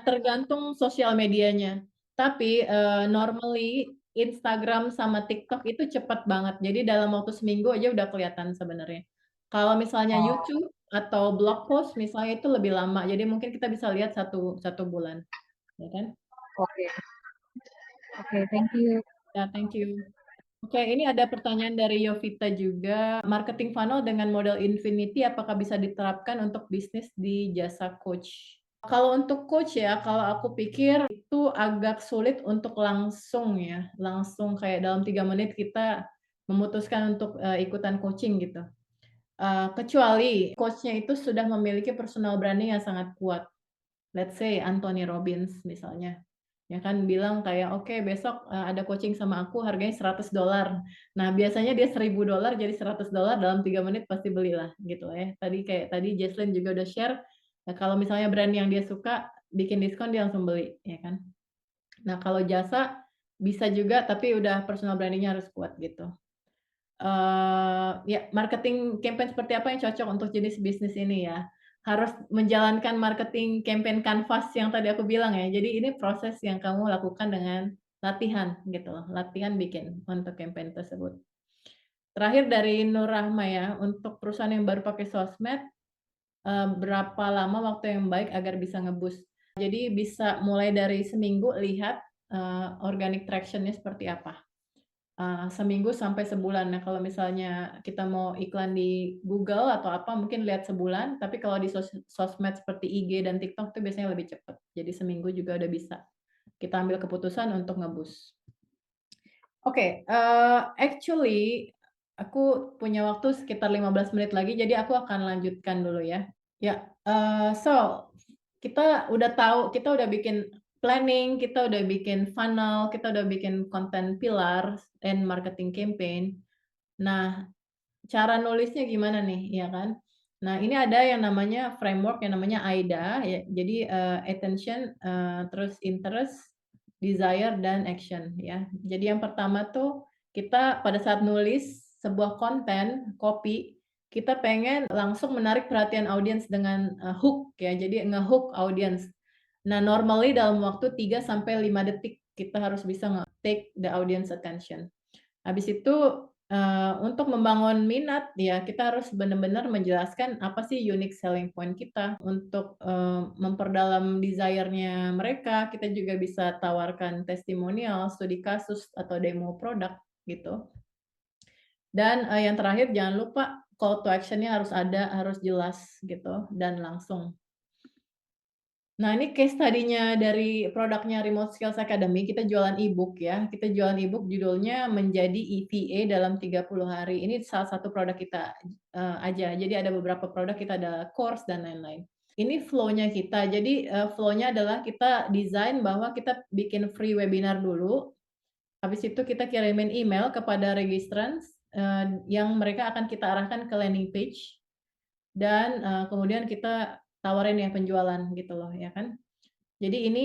tergantung sosial medianya. Tapi, normally Instagram sama TikTok itu cepat banget. Jadi dalam waktu seminggu aja udah kelihatan sebenarnya. Kalau misalnya Oh, YouTube atau blog post misalnya itu lebih lama. Jadi mungkin kita bisa lihat satu bulan, ya kan? oke. Oke, thank you. Ya, thank you. Oke, ini ada pertanyaan dari Yovita juga. Marketing funnel dengan model infinity apakah bisa diterapkan untuk bisnis di jasa coach? Kalau untuk coach ya, kalau aku pikir itu agak sulit untuk langsung ya, langsung kayak dalam 3 menit kita memutuskan untuk, ikutan coaching gitu. Kecuali coach-nya itu sudah memiliki personal branding yang sangat kuat. Let's say Anthony Robbins misalnya, ya kan bilang kayak, "Oke besok, ada coaching sama aku harganya $100." Nah biasanya dia $1.000 jadi $100 dalam 3 menit pasti belilah gitu ya. Kayak tadi Jesslyn juga udah share, kalau misalnya brand yang dia suka bikin diskon dia langsung beli, ya kan. Nah kalau jasa bisa juga tapi udah personal branding-nya harus kuat gitu. Ya marketing campaign seperti apa yang cocok untuk jenis bisnis ini ya? Harus menjalankan marketing campaign canvas yang tadi aku bilang ya. Jadi ini proses yang kamu lakukan dengan latihan gitu loh, latihan bikin untuk campaign tersebut. Terakhir dari Nur Rahma ya, untuk perusahaan yang baru pakai sosmed, berapa lama waktu yang baik agar bisa nge-boost? Jadi bisa mulai dari seminggu lihat, organic traction-nya seperti apa. Seminggu sampai sebulan. Nah, kalau misalnya kita mau iklan di Google atau apa mungkin lihat sebulan, tapi kalau di sosmed seperti IG dan TikTok itu biasanya lebih cepat. Jadi seminggu juga udah bisa kita ambil keputusan untuk nge-boost. Oke, actually aku punya waktu sekitar 15 menit lagi, jadi aku akan lanjutkan dulu ya. Ya, so kita udah tahu, kita udah bikin planning, kita udah bikin funnel, kita udah bikin content pillar and marketing campaign. Nah, cara nulisnya gimana nih, ya kan? Nah, ini ada yang namanya framework yang namanya AIDA ya. Jadi, attention, terus interest, desire, dan action ya. Jadi yang pertama tuh kita pada saat nulis sebuah konten, copy, kita pengen langsung menarik perhatian audiens dengan, hook ya, jadi nge-hook audiens. Nah, normally dalam waktu 3 sampai 5 detik kita harus bisa nge-take the audience attention. Habis itu, untuk membangun minat, ya kita harus benar-benar menjelaskan apa sih unique selling point kita. Untuk, memperdalam desire-nya mereka, kita juga bisa tawarkan testimonial, studi kasus, atau demo produk, gitu. Dan, yang terakhir jangan lupa call to action-nya harus ada, harus jelas gitu, dan langsung. Nah, ini case study-nya dari produknya Remote Skills Academy, kita jualan e-book ya. Kita jualan e-book judulnya Menjadi EVA dalam 30 hari. Ini salah satu produk kita, aja. Jadi ada beberapa produk, kita ada course dan lain-lain. Ini flow-nya kita. Jadi, flow-nya adalah kita desain bahwa kita bikin free webinar dulu, habis itu kita kirimin email kepada registrants, yang mereka akan kita arahkan ke landing page, dan, kemudian kita tawarin ya penjualan gitu loh, ya kan. Jadi ini,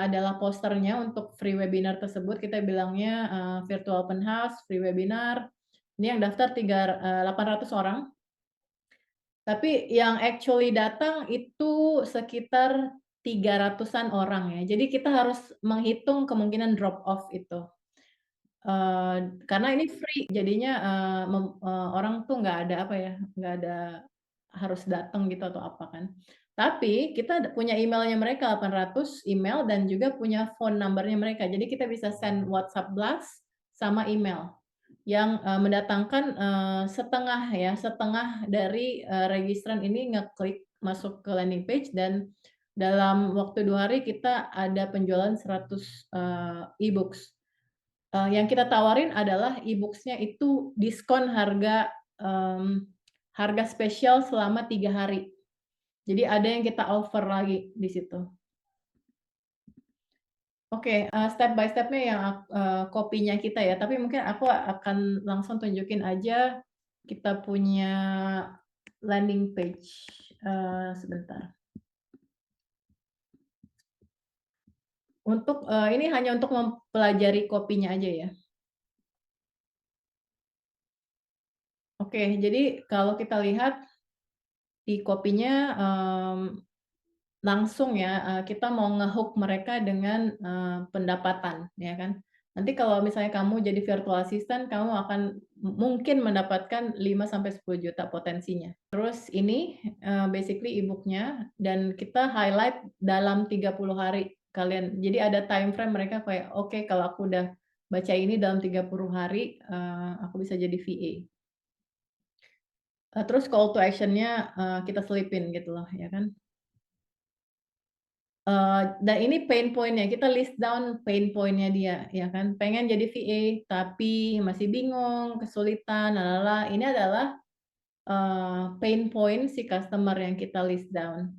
adalah posternya untuk free webinar tersebut, kita bilangnya, virtual open house, free webinar. Ini yang daftar 800 orang. Tapi yang actually datang itu sekitar 300-an orang ya. Jadi kita harus menghitung kemungkinan drop off itu. Karena ini free jadinya, orang tuh nggak ada apa ya, nggak ada harus datang gitu atau apa kan. Tapi kita punya emailnya mereka 800 email dan juga punya phone number-nya mereka. Jadi kita bisa send WhatsApp blast sama email yang, mendatangkan, setengah dari, registran ini ngeklik masuk ke landing page, dan dalam waktu 2 hari kita ada penjualan 100, e-books. Yang kita tawarin adalah e-books-nya itu diskon harga, harga spesial selama 3 hari. Jadi ada yang kita offer lagi di situ. Oke, step by step-nya yang copy-nya kita ya, tapi mungkin aku akan langsung tunjukin aja kita punya landing page, sebentar. Untuk, ini hanya untuk mempelajari copy-nya aja ya. Oke, jadi kalau kita lihat di copy-nya, langsung ya, kita mau nge-hook mereka dengan, pendapatan, ya kan. Nanti kalau misalnya kamu jadi virtual assistant, kamu akan mungkin mendapatkan 5 sampai 10 juta potensinya. Terus ini, basically e-book-nya, dan kita highlight dalam 30 hari kalian. Jadi ada time frame mereka kayak, "Oke, kalau aku udah baca ini dalam 30 hari, aku bisa jadi VA." Terus call to action-nya, kita selipin gitu loh, ya kan. Dan ini pain point-nya, kita list down pain point-nya dia, ya kan. Pengen jadi VA, tapi masih bingung, kesulitan, lalala. Ini adalah, pain point si customer yang kita list down.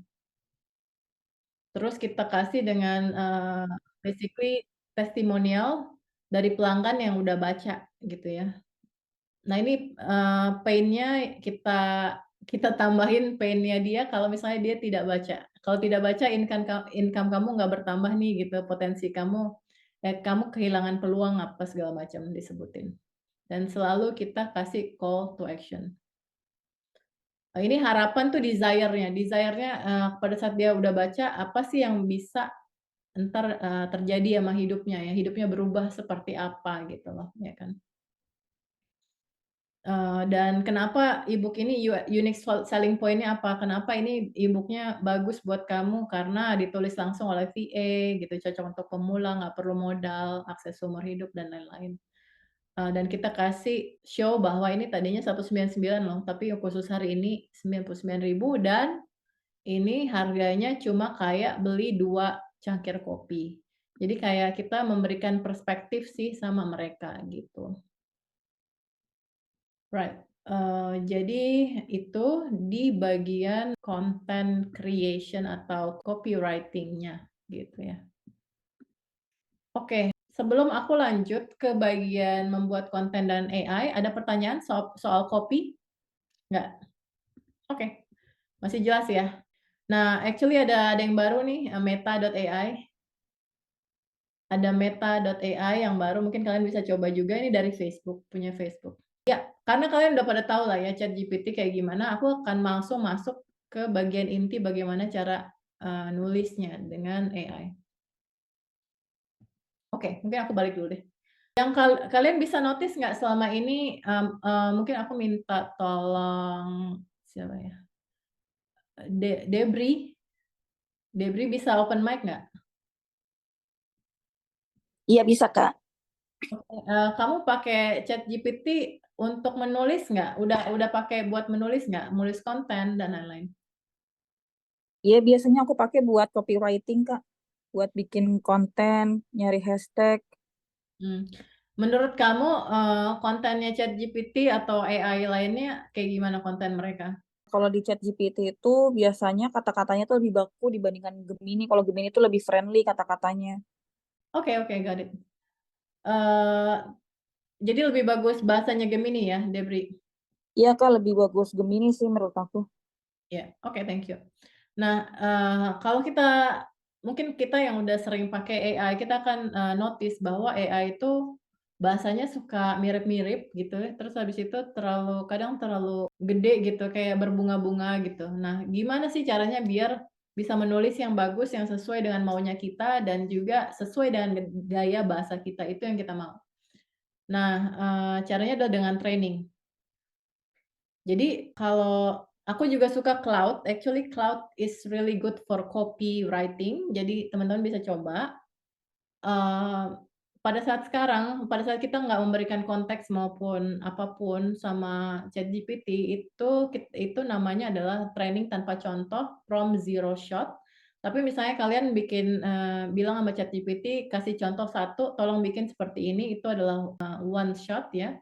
Terus kita kasih dengan, basically testimonial dari pelanggan yang udah baca, gitu ya. Nah ini, pain-nya kita tambahin pain-nya dia kalau misalnya dia tidak baca. Kalau tidak baca income kamu nggak bertambah nih gitu, potensi kamu, kamu kehilangan peluang apa segala macam disebutin. Dan selalu kita kasih call to action. Ini harapan tuh desire-nya. Desire-nya, pada saat dia udah baca, apa sih yang bisa entar, terjadi sama hidupnya ya, hidupnya berubah seperti apa gitu loh, ya kan. Dan kenapa e-book ini unique selling point-nya apa? Kenapa ini e-book-nya bagus buat kamu? Karena ditulis langsung oleh VA gitu, cocok untuk pemula, nggak perlu modal, akses seumur hidup, dan lain-lain. Dan kita kasih show bahwa ini tadinya 199 loh, tapi khusus hari ini 99.000, dan ini harganya cuma kayak beli 2 cangkir kopi. Jadi kayak kita memberikan perspektif sih sama mereka gitu. Right, jadi itu di bagian content creation atau copywriting-nya gitu ya. Oke, sebelum aku lanjut ke bagian membuat konten dan AI, ada pertanyaan soal copy? Nggak? Oke, masih jelas ya? Nah, actually ada yang baru nih, Meta.ai. Ada Meta.ai yang baru, mungkin kalian bisa coba juga, ini dari Facebook, punya Facebook. Ya, karena kalian udah pada tahu lah ya ChatGPT kayak gimana, aku akan langsung masuk ke bagian inti bagaimana cara, nulisnya dengan AI. Oke, mungkin aku balik dulu deh. Yang kalian bisa notice nggak selama ini, mungkin aku minta tolong siapa ya, Debri bisa open mic nggak? Iya bisa, Kak. Kamu pakai ChatGPT untuk menulis nggak? Udah pakai buat menulis nggak? Menulis konten dan lain-lain? Iya biasanya aku pakai buat copywriting, Kak. Buat bikin konten, nyari hashtag. Hmm. Menurut kamu, kontennya ChatGPT atau AI lainnya kayak gimana konten mereka? Kalau di ChatGPT itu biasanya kata-katanya tuh lebih baku dibandingkan Gemini. Kalau Gemini itu lebih friendly kata-katanya. Oke, got it. Jadi lebih bagus bahasanya Gemini ya, Debri? Iya, Kak, lebih bagus Gemini sih menurut aku. Ya, oke, thank you. Nah, kalau mungkin kita yang udah sering pakai AI, kita akan, notice bahwa AI itu bahasanya suka mirip-mirip gitu ya, terus habis itu kadang terlalu gede gitu, kayak berbunga-bunga gitu. Nah, gimana sih caranya biar bisa menulis yang bagus, yang sesuai dengan maunya kita dan juga sesuai dengan gaya bahasa kita, itu yang kita mau. Nah, caranya adalah dengan training. Jadi kalau aku juga suka Claude, actually Claude is really good for copywriting, jadi teman-teman bisa coba. Eee, pada saat kita nggak memberikan konteks maupun apapun sama ChatGPT, itu namanya adalah training tanpa contoh, from zero shot. Tapi misalnya kalian bilang sama ChatGPT, kasih contoh satu, tolong bikin seperti ini, itu adalah, one shot ya.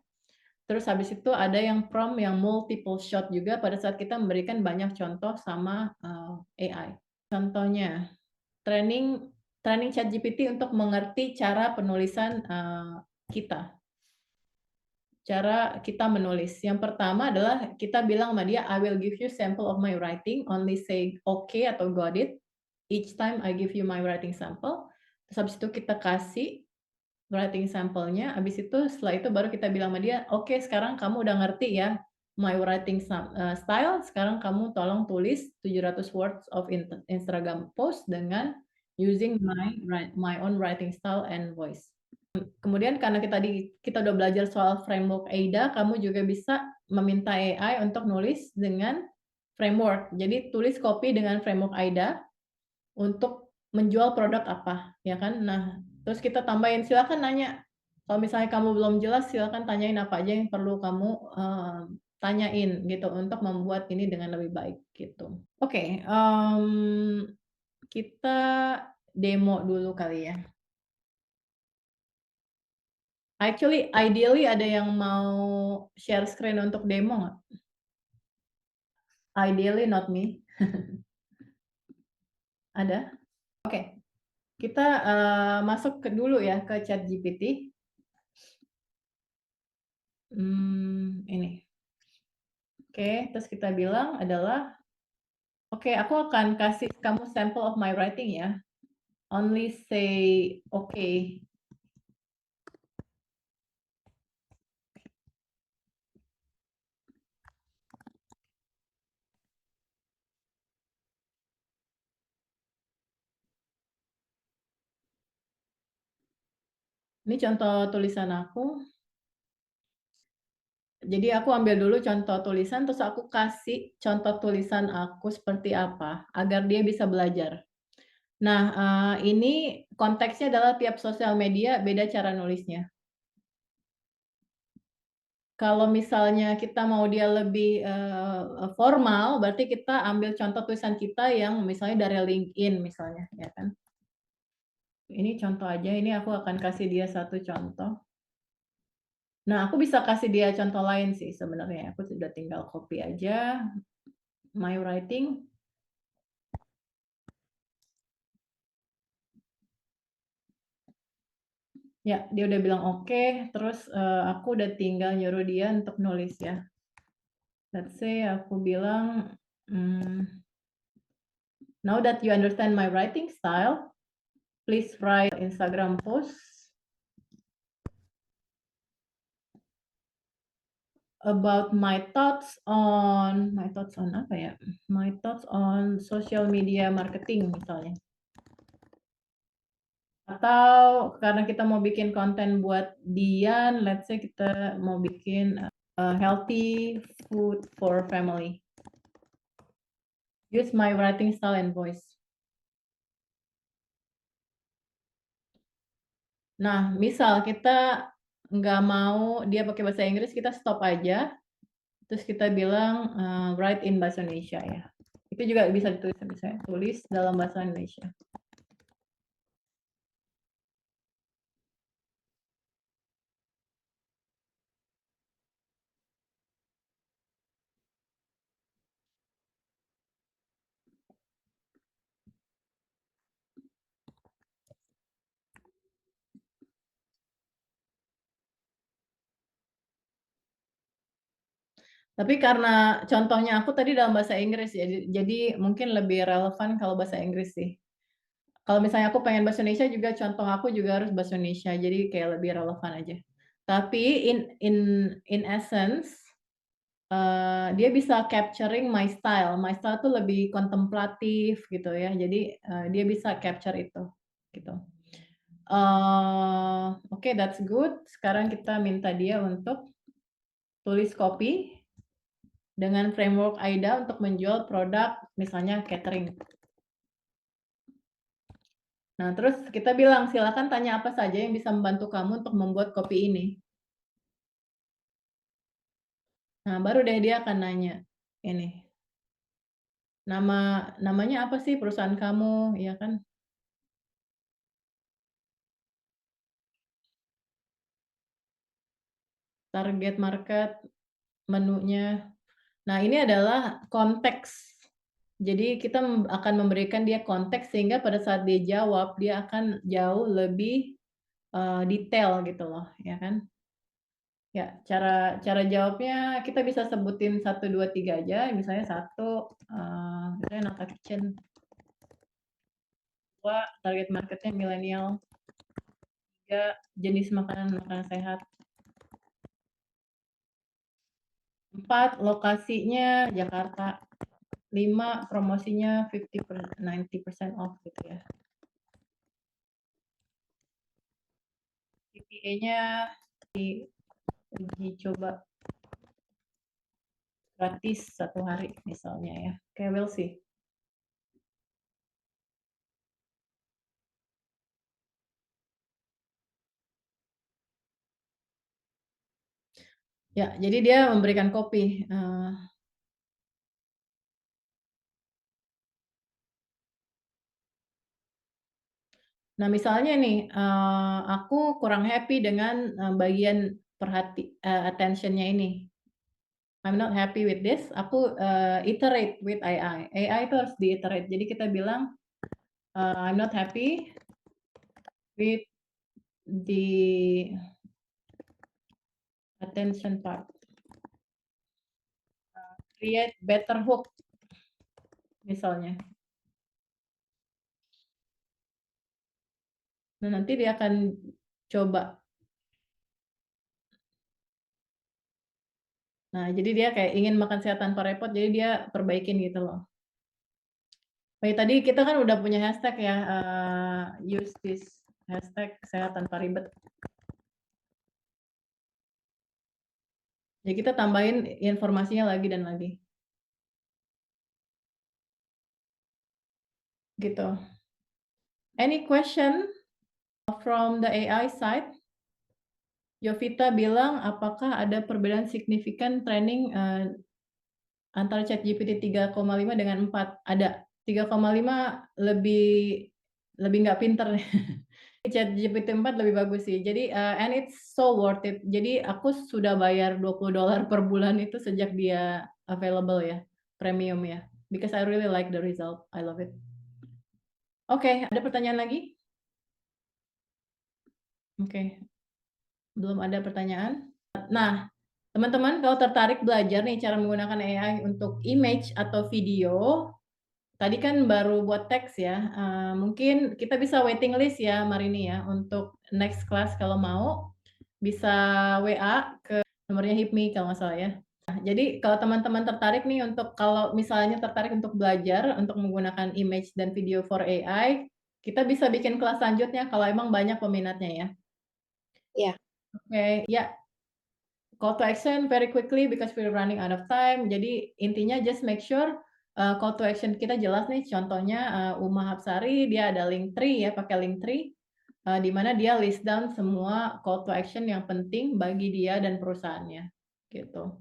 Terus habis itu ada yang prompt yang multiple shot juga pada saat kita memberikan banyak contoh sama, AI. Contohnya, training training ChatGPT untuk mengerti cara penulisan, kita, cara kita menulis. Yang pertama adalah kita bilang sama dia, "I will give you sample of my writing, only say okay atau got it, each time I give you my writing sample." Terus habis itu kita kasih writing sampelnya, habis itu setelah itu baru kita bilang sama dia, "Oke, sekarang kamu udah ngerti ya my writing style, sekarang kamu tolong tulis 700 words of Instagram post dengan using my own writing style and voice." Kemudian karena kita udah belajar soal framework AIDA, kamu juga bisa meminta AI untuk nulis dengan framework. Jadi tulis copy dengan framework AIDA untuk menjual produk apa, ya kan. Nah, terus kita tambahin, silakan nanya, kalau misalnya kamu belum jelas silakan tanyain apa aja yang perlu kamu, tanyain gitu untuk membuat ini dengan lebih baik gitu. Oke, kita demo dulu kali ya. Actually, ideally ada yang mau share screen untuk demo nggak? Ideally not me. Ada? Oke, kita, masuk dulu ya ke ChatGPT. Ini. Oke, terus kita bilang adalah, "Oke, aku akan kasih kamu sample of my writing ya, only say okay." Ini contoh tulisan aku. Jadi aku ambil dulu contoh tulisan, terus aku kasih contoh tulisan aku seperti apa, agar dia bisa belajar. Nah, ini konteksnya adalah tiap sosial media beda cara nulisnya. Kalau misalnya kita mau dia lebih, formal, berarti kita ambil contoh tulisan kita yang misalnya dari LinkedIn misalnya, ya kan. Ini contoh aja, ini aku akan kasih dia satu contoh. Nah, aku bisa kasih dia contoh lain sih sebenarnya, aku sudah tinggal copy aja, my writing. Ya, dia udah bilang oke, terus aku udah tinggal nyuruh dia untuk nulis ya. Let's say aku bilang, now that you understand my writing style, please write Instagram post about my thoughts on apa ya? My thoughts on social media marketing misalnya. Atau karena kita mau bikin konten buat Dian, let's say kita mau bikin healthy food for family. Use my writing style and voice. Nah, misal kita nggak mau dia pakai bahasa Inggris, kita stop aja. Terus kita bilang write in bahasa Indonesia ya. Itu juga bisa ditulis, misalnya tulis dalam bahasa Indonesia. Tapi karena contohnya aku tadi dalam bahasa Inggris, jadi mungkin lebih relevan kalau bahasa Inggris sih. Kalau misalnya aku pengen bahasa Indonesia juga, contoh aku juga harus bahasa Indonesia, jadi kayak lebih relevan aja. Tapi in essence, dia bisa capturing my style. My style tuh lebih kontemplatif gitu ya, jadi dia bisa capture itu, gitu. Oke, that's good. Sekarang kita minta dia untuk tulis copy dengan framework AIDA untuk menjual produk misalnya catering. Nah, terus kita bilang, silakan tanya apa saja yang bisa membantu kamu untuk membuat kopi ini. Nah, baru deh dia akan nanya, ini, namanya apa sih perusahaan kamu, ya kan? Target market, menunya. Nah, ini adalah konteks. Jadi kita akan memberikan dia konteks sehingga pada saat dia jawab, dia akan jauh lebih detail gitu loh, ya kan? Ya, cara jawabnya kita bisa sebutin 1, 2, 3 aja, misalnya 1, misalnya Nata Kitchen. 2, target marketnya milenial. 3, jenis makanan sehat. 4, lokasinya Jakarta. 5, promosinya 90% off gitu ya. CPA-nya uji coba gratis 1 hari misalnya ya. Oke, we'll see. Ya, jadi dia memberikan copy. Nah, misalnya nih, aku kurang happy dengan bagian attention-nya ini. I'm not happy with this. Aku iterate with AI. AI itu harus diiterate. Jadi kita bilang, I'm not happy with the attention part. Create better hook, misalnya. Nah, nanti dia akan coba. Nah, jadi dia kayak ingin makan sehat tanpa repot, jadi dia perbaikin gitu loh. Baik, tadi kita kan udah punya hashtag ya, use this hashtag sehat tanpa ribet. Ya kita tambahin informasinya lagi dan lagi. Gitu. Any question from the AI side? Yovita bilang, apakah ada perbedaan signifikan training antara ChatGPT 3,5 dengan 4? Ada. 3,5 lebih nggak pinter. ChatGPT 4 lebih bagus sih. Jadi and it's so worth it. Jadi aku sudah bayar $20 per bulan itu sejak dia available ya, premium ya. Because I really like the result. I love it. Oke, ada pertanyaan lagi? Oke, belum ada pertanyaan. Nah, teman-teman kalau tertarik belajar nih cara menggunakan AI untuk image atau video, tadi kan baru buat teks ya, mungkin kita bisa waiting list ya Marini ya, untuk next class kalau mau, bisa WA ke nomornya HIPMI kalau nggak salah ya. Nah, jadi kalau teman-teman tertarik nih untuk kalau misalnya tertarik untuk belajar untuk menggunakan image dan video for AI, kita bisa bikin kelas selanjutnya kalau emang banyak peminatnya ya. Iya. Oke, ya. Call to action very quickly because we're running out of time. Jadi intinya just make sure call to action kita jelas nih. Contohnya Uma Hapsari dia ada Linktree ya, pakai Linktree di mana dia list down semua call to action yang penting bagi dia dan perusahaannya gitu.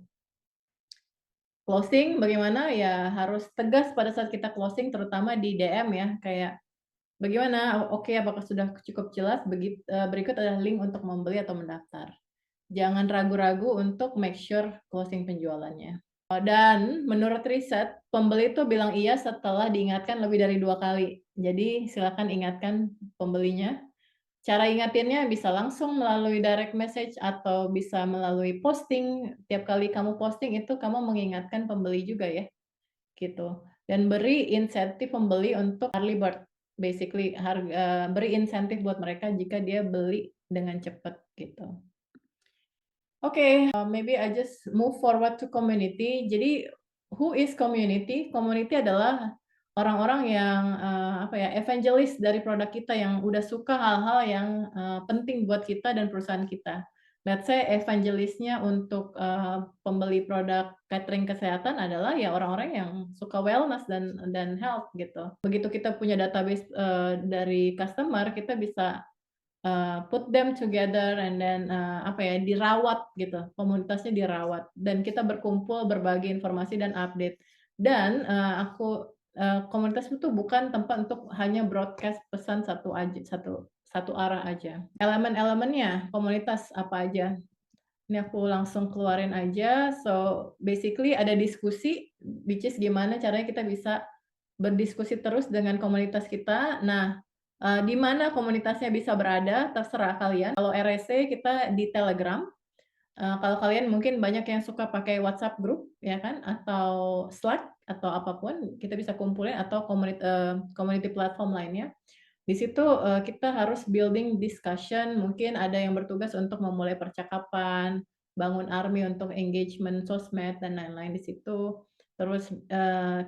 Closing bagaimana ya harus tegas pada saat kita closing terutama di DM ya kayak bagaimana oke apakah sudah cukup jelas berikut adalah link untuk membeli atau mendaftar. Jangan ragu-ragu untuk make sure closing penjualannya. Dan menurut riset, pembeli itu bilang iya setelah diingatkan lebih dari 2 kali. Jadi silakan ingatkan pembelinya. Cara ingatinnya bisa langsung melalui direct message atau bisa melalui posting. Tiap kali kamu posting itu kamu mengingatkan pembeli juga ya, gitu. Dan beri insentif pembeli untuk early bird. Basically beri insentif buat mereka jika dia beli dengan cepat gitu. Oke, maybe I just move forward to community. Jadi, who is community? Community adalah orang-orang yang, apa ya, evangelist dari produk kita yang udah suka hal-hal yang, penting buat kita dan perusahaan kita. Let's say evangelist-nya untuk, pembeli produk catering kesehatan adalah ya orang-orang yang suka wellness dan health gitu. Begitu kita punya database, dari customer, kita bisa put them together and then apa ya dirawat gitu, komunitasnya dirawat dan kita berkumpul berbagi informasi dan update dan komunitas itu bukan tempat untuk hanya broadcast pesan satu arah aja. Elemen-elemennya komunitas apa aja? Ini aku langsung keluarin aja. So basically ada diskusi, which is gimana caranya kita bisa berdiskusi terus dengan komunitas kita. Nah, di mana komunitasnya bisa berada, terserah kalian. Kalau RSC kita di Telegram, kalau kalian mungkin banyak yang suka pakai WhatsApp group, ya kan, atau Slack, atau apapun, kita bisa kumpulin atau community platform lainnya. Di situ kita harus building discussion, mungkin ada yang bertugas untuk memulai percakapan, bangun army untuk engagement sosmed dan lain-lain di situ. Terus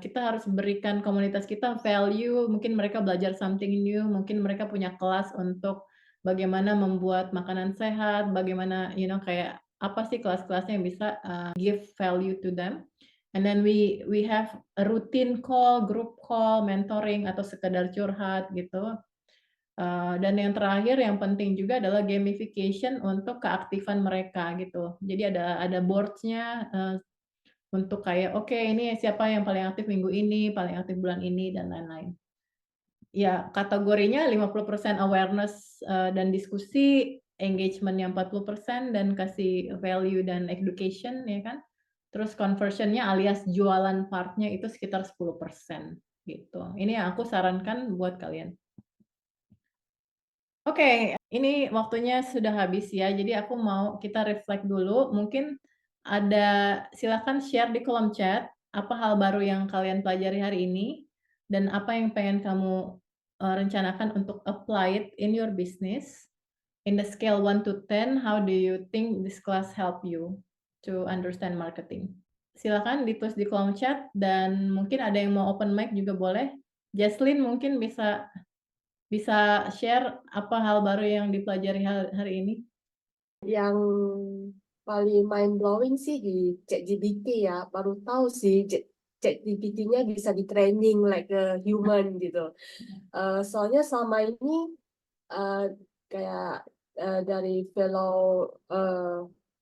kita harus berikan komunitas kita value, mungkin mereka belajar something new, mungkin mereka punya kelas untuk bagaimana membuat makanan sehat, bagaimana kayak apa sih kelas-kelasnya yang bisa give value to them. And then we have a routine call, group call, mentoring atau sekedar curhat gitu. Dan yang terakhir yang penting juga adalah gamification untuk keaktifan mereka gitu. Jadi ada boards-nya untuk kayak oke ini siapa yang paling aktif minggu ini, paling aktif bulan ini dan lain-lain. Ya kategorinya 50% awareness dan diskusi, engagement yang 40% dan kasih value dan education ya kan. Terus conversion-nya alias jualan part-nya itu sekitar 10% gitu. Ini yang aku sarankan buat kalian. Oke, ini waktunya sudah habis ya. Jadi aku mau kita reflect dulu. Mungkin silakan share di kolom chat apa hal baru yang kalian pelajari hari ini dan apa yang pengen kamu rencanakan untuk apply it in your business. In the scale 1 to 10, how do you think this class help you to understand marketing? Silakan ditulis di kolom chat dan mungkin ada yang mau open mic juga boleh. Jaslyn mungkin bisa share apa hal baru yang dipelajari hari ini? Yang paling mind blowing sih di ChatGPT ya, baru tahu sih ChatGPT-nya bisa di training like a human gitu. Soalnya selama ini kayak dari fellow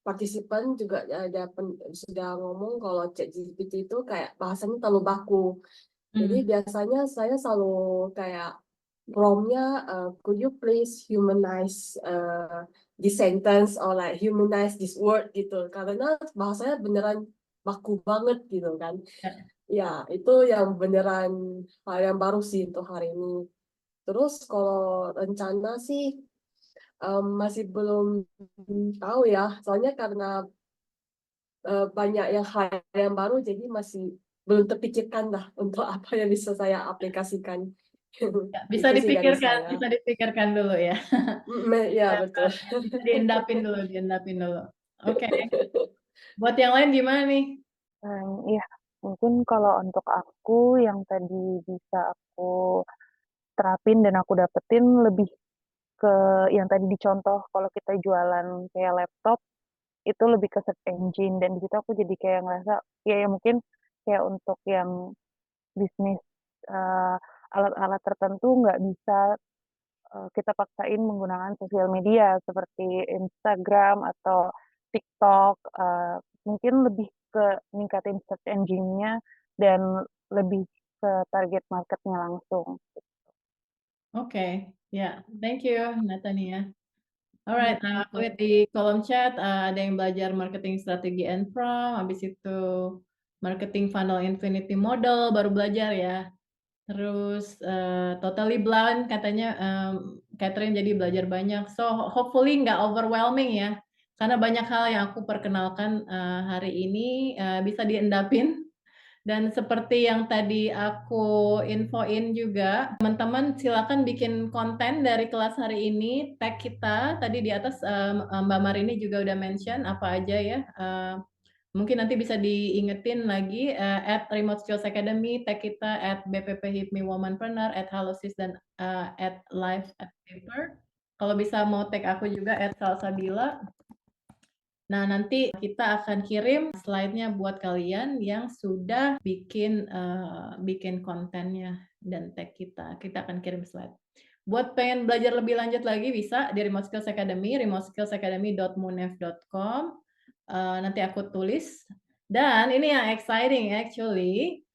partisipan juga sudah ngomong kalau ChatGPT itu kayak bahasanya terlalu baku. Jadi biasanya saya selalu kayak prompt-nya, could you please humanize this sentence or like humanize this word gitu. Karena bahasanya beneran baku banget gitu kan. Ya, itu yang beneran hal yang baru sih untuk hari ini. Terus kalau rencana sih masih belum tahu ya, soalnya karena banyak hal yang baru, jadi masih belum terpikirkan lah untuk apa yang bisa saya aplikasikan. Ya, bisa Itu sih dari saya. dipikirkan dulu ya. Ya, betul. Bisa diendapin dulu. Oke. Buat yang lain gimana nih? Iya, mungkin kalau untuk aku yang tadi bisa aku terapin dan aku dapetin lebih ke yang tadi dicontoh kalau kita jualan kayak laptop itu lebih ke search engine dan di situ aku jadi kayak ngerasa ya mungkin kayak untuk yang bisnis eh, alat-alat tertentu nggak bisa kita paksain menggunakan sosial media seperti Instagram atau TikTok, mungkin lebih ke ningkatin search engine-nya dan lebih ke target marketnya langsung. Oke, ya, thank you Natania. Alright, Thank aku you. lihat di kolom chat ada yang belajar marketing strategi and from, habis itu marketing funnel infinity model baru belajar ya. Terus totally blind katanya Catherine jadi belajar banyak. So hopefully nggak overwhelming ya. Karena banyak hal yang aku perkenalkan hari ini bisa diendapin. Dan seperti yang tadi aku infoin juga, teman-teman silakan bikin konten dari kelas hari ini, tag kita. Tadi di atas Mbak Marini juga udah mention apa aja ya. Mungkin nanti bisa diingetin lagi at Remote Skills Academy, tag kita at BPP HIPMI Womanpreneur, at Halosis dan at Live at Paper. Kalau bisa mau tag aku juga at Salsabila. Nah, nanti kita akan kirim slide-nya buat kalian yang sudah bikin kontennya dan tag kita. Kita akan kirim slide. Buat pengen belajar lebih lanjut lagi bisa di Remote Skills Academy, remoteskillsacademy.munef.com. Nanti aku tulis. Dan ini yang exciting actually.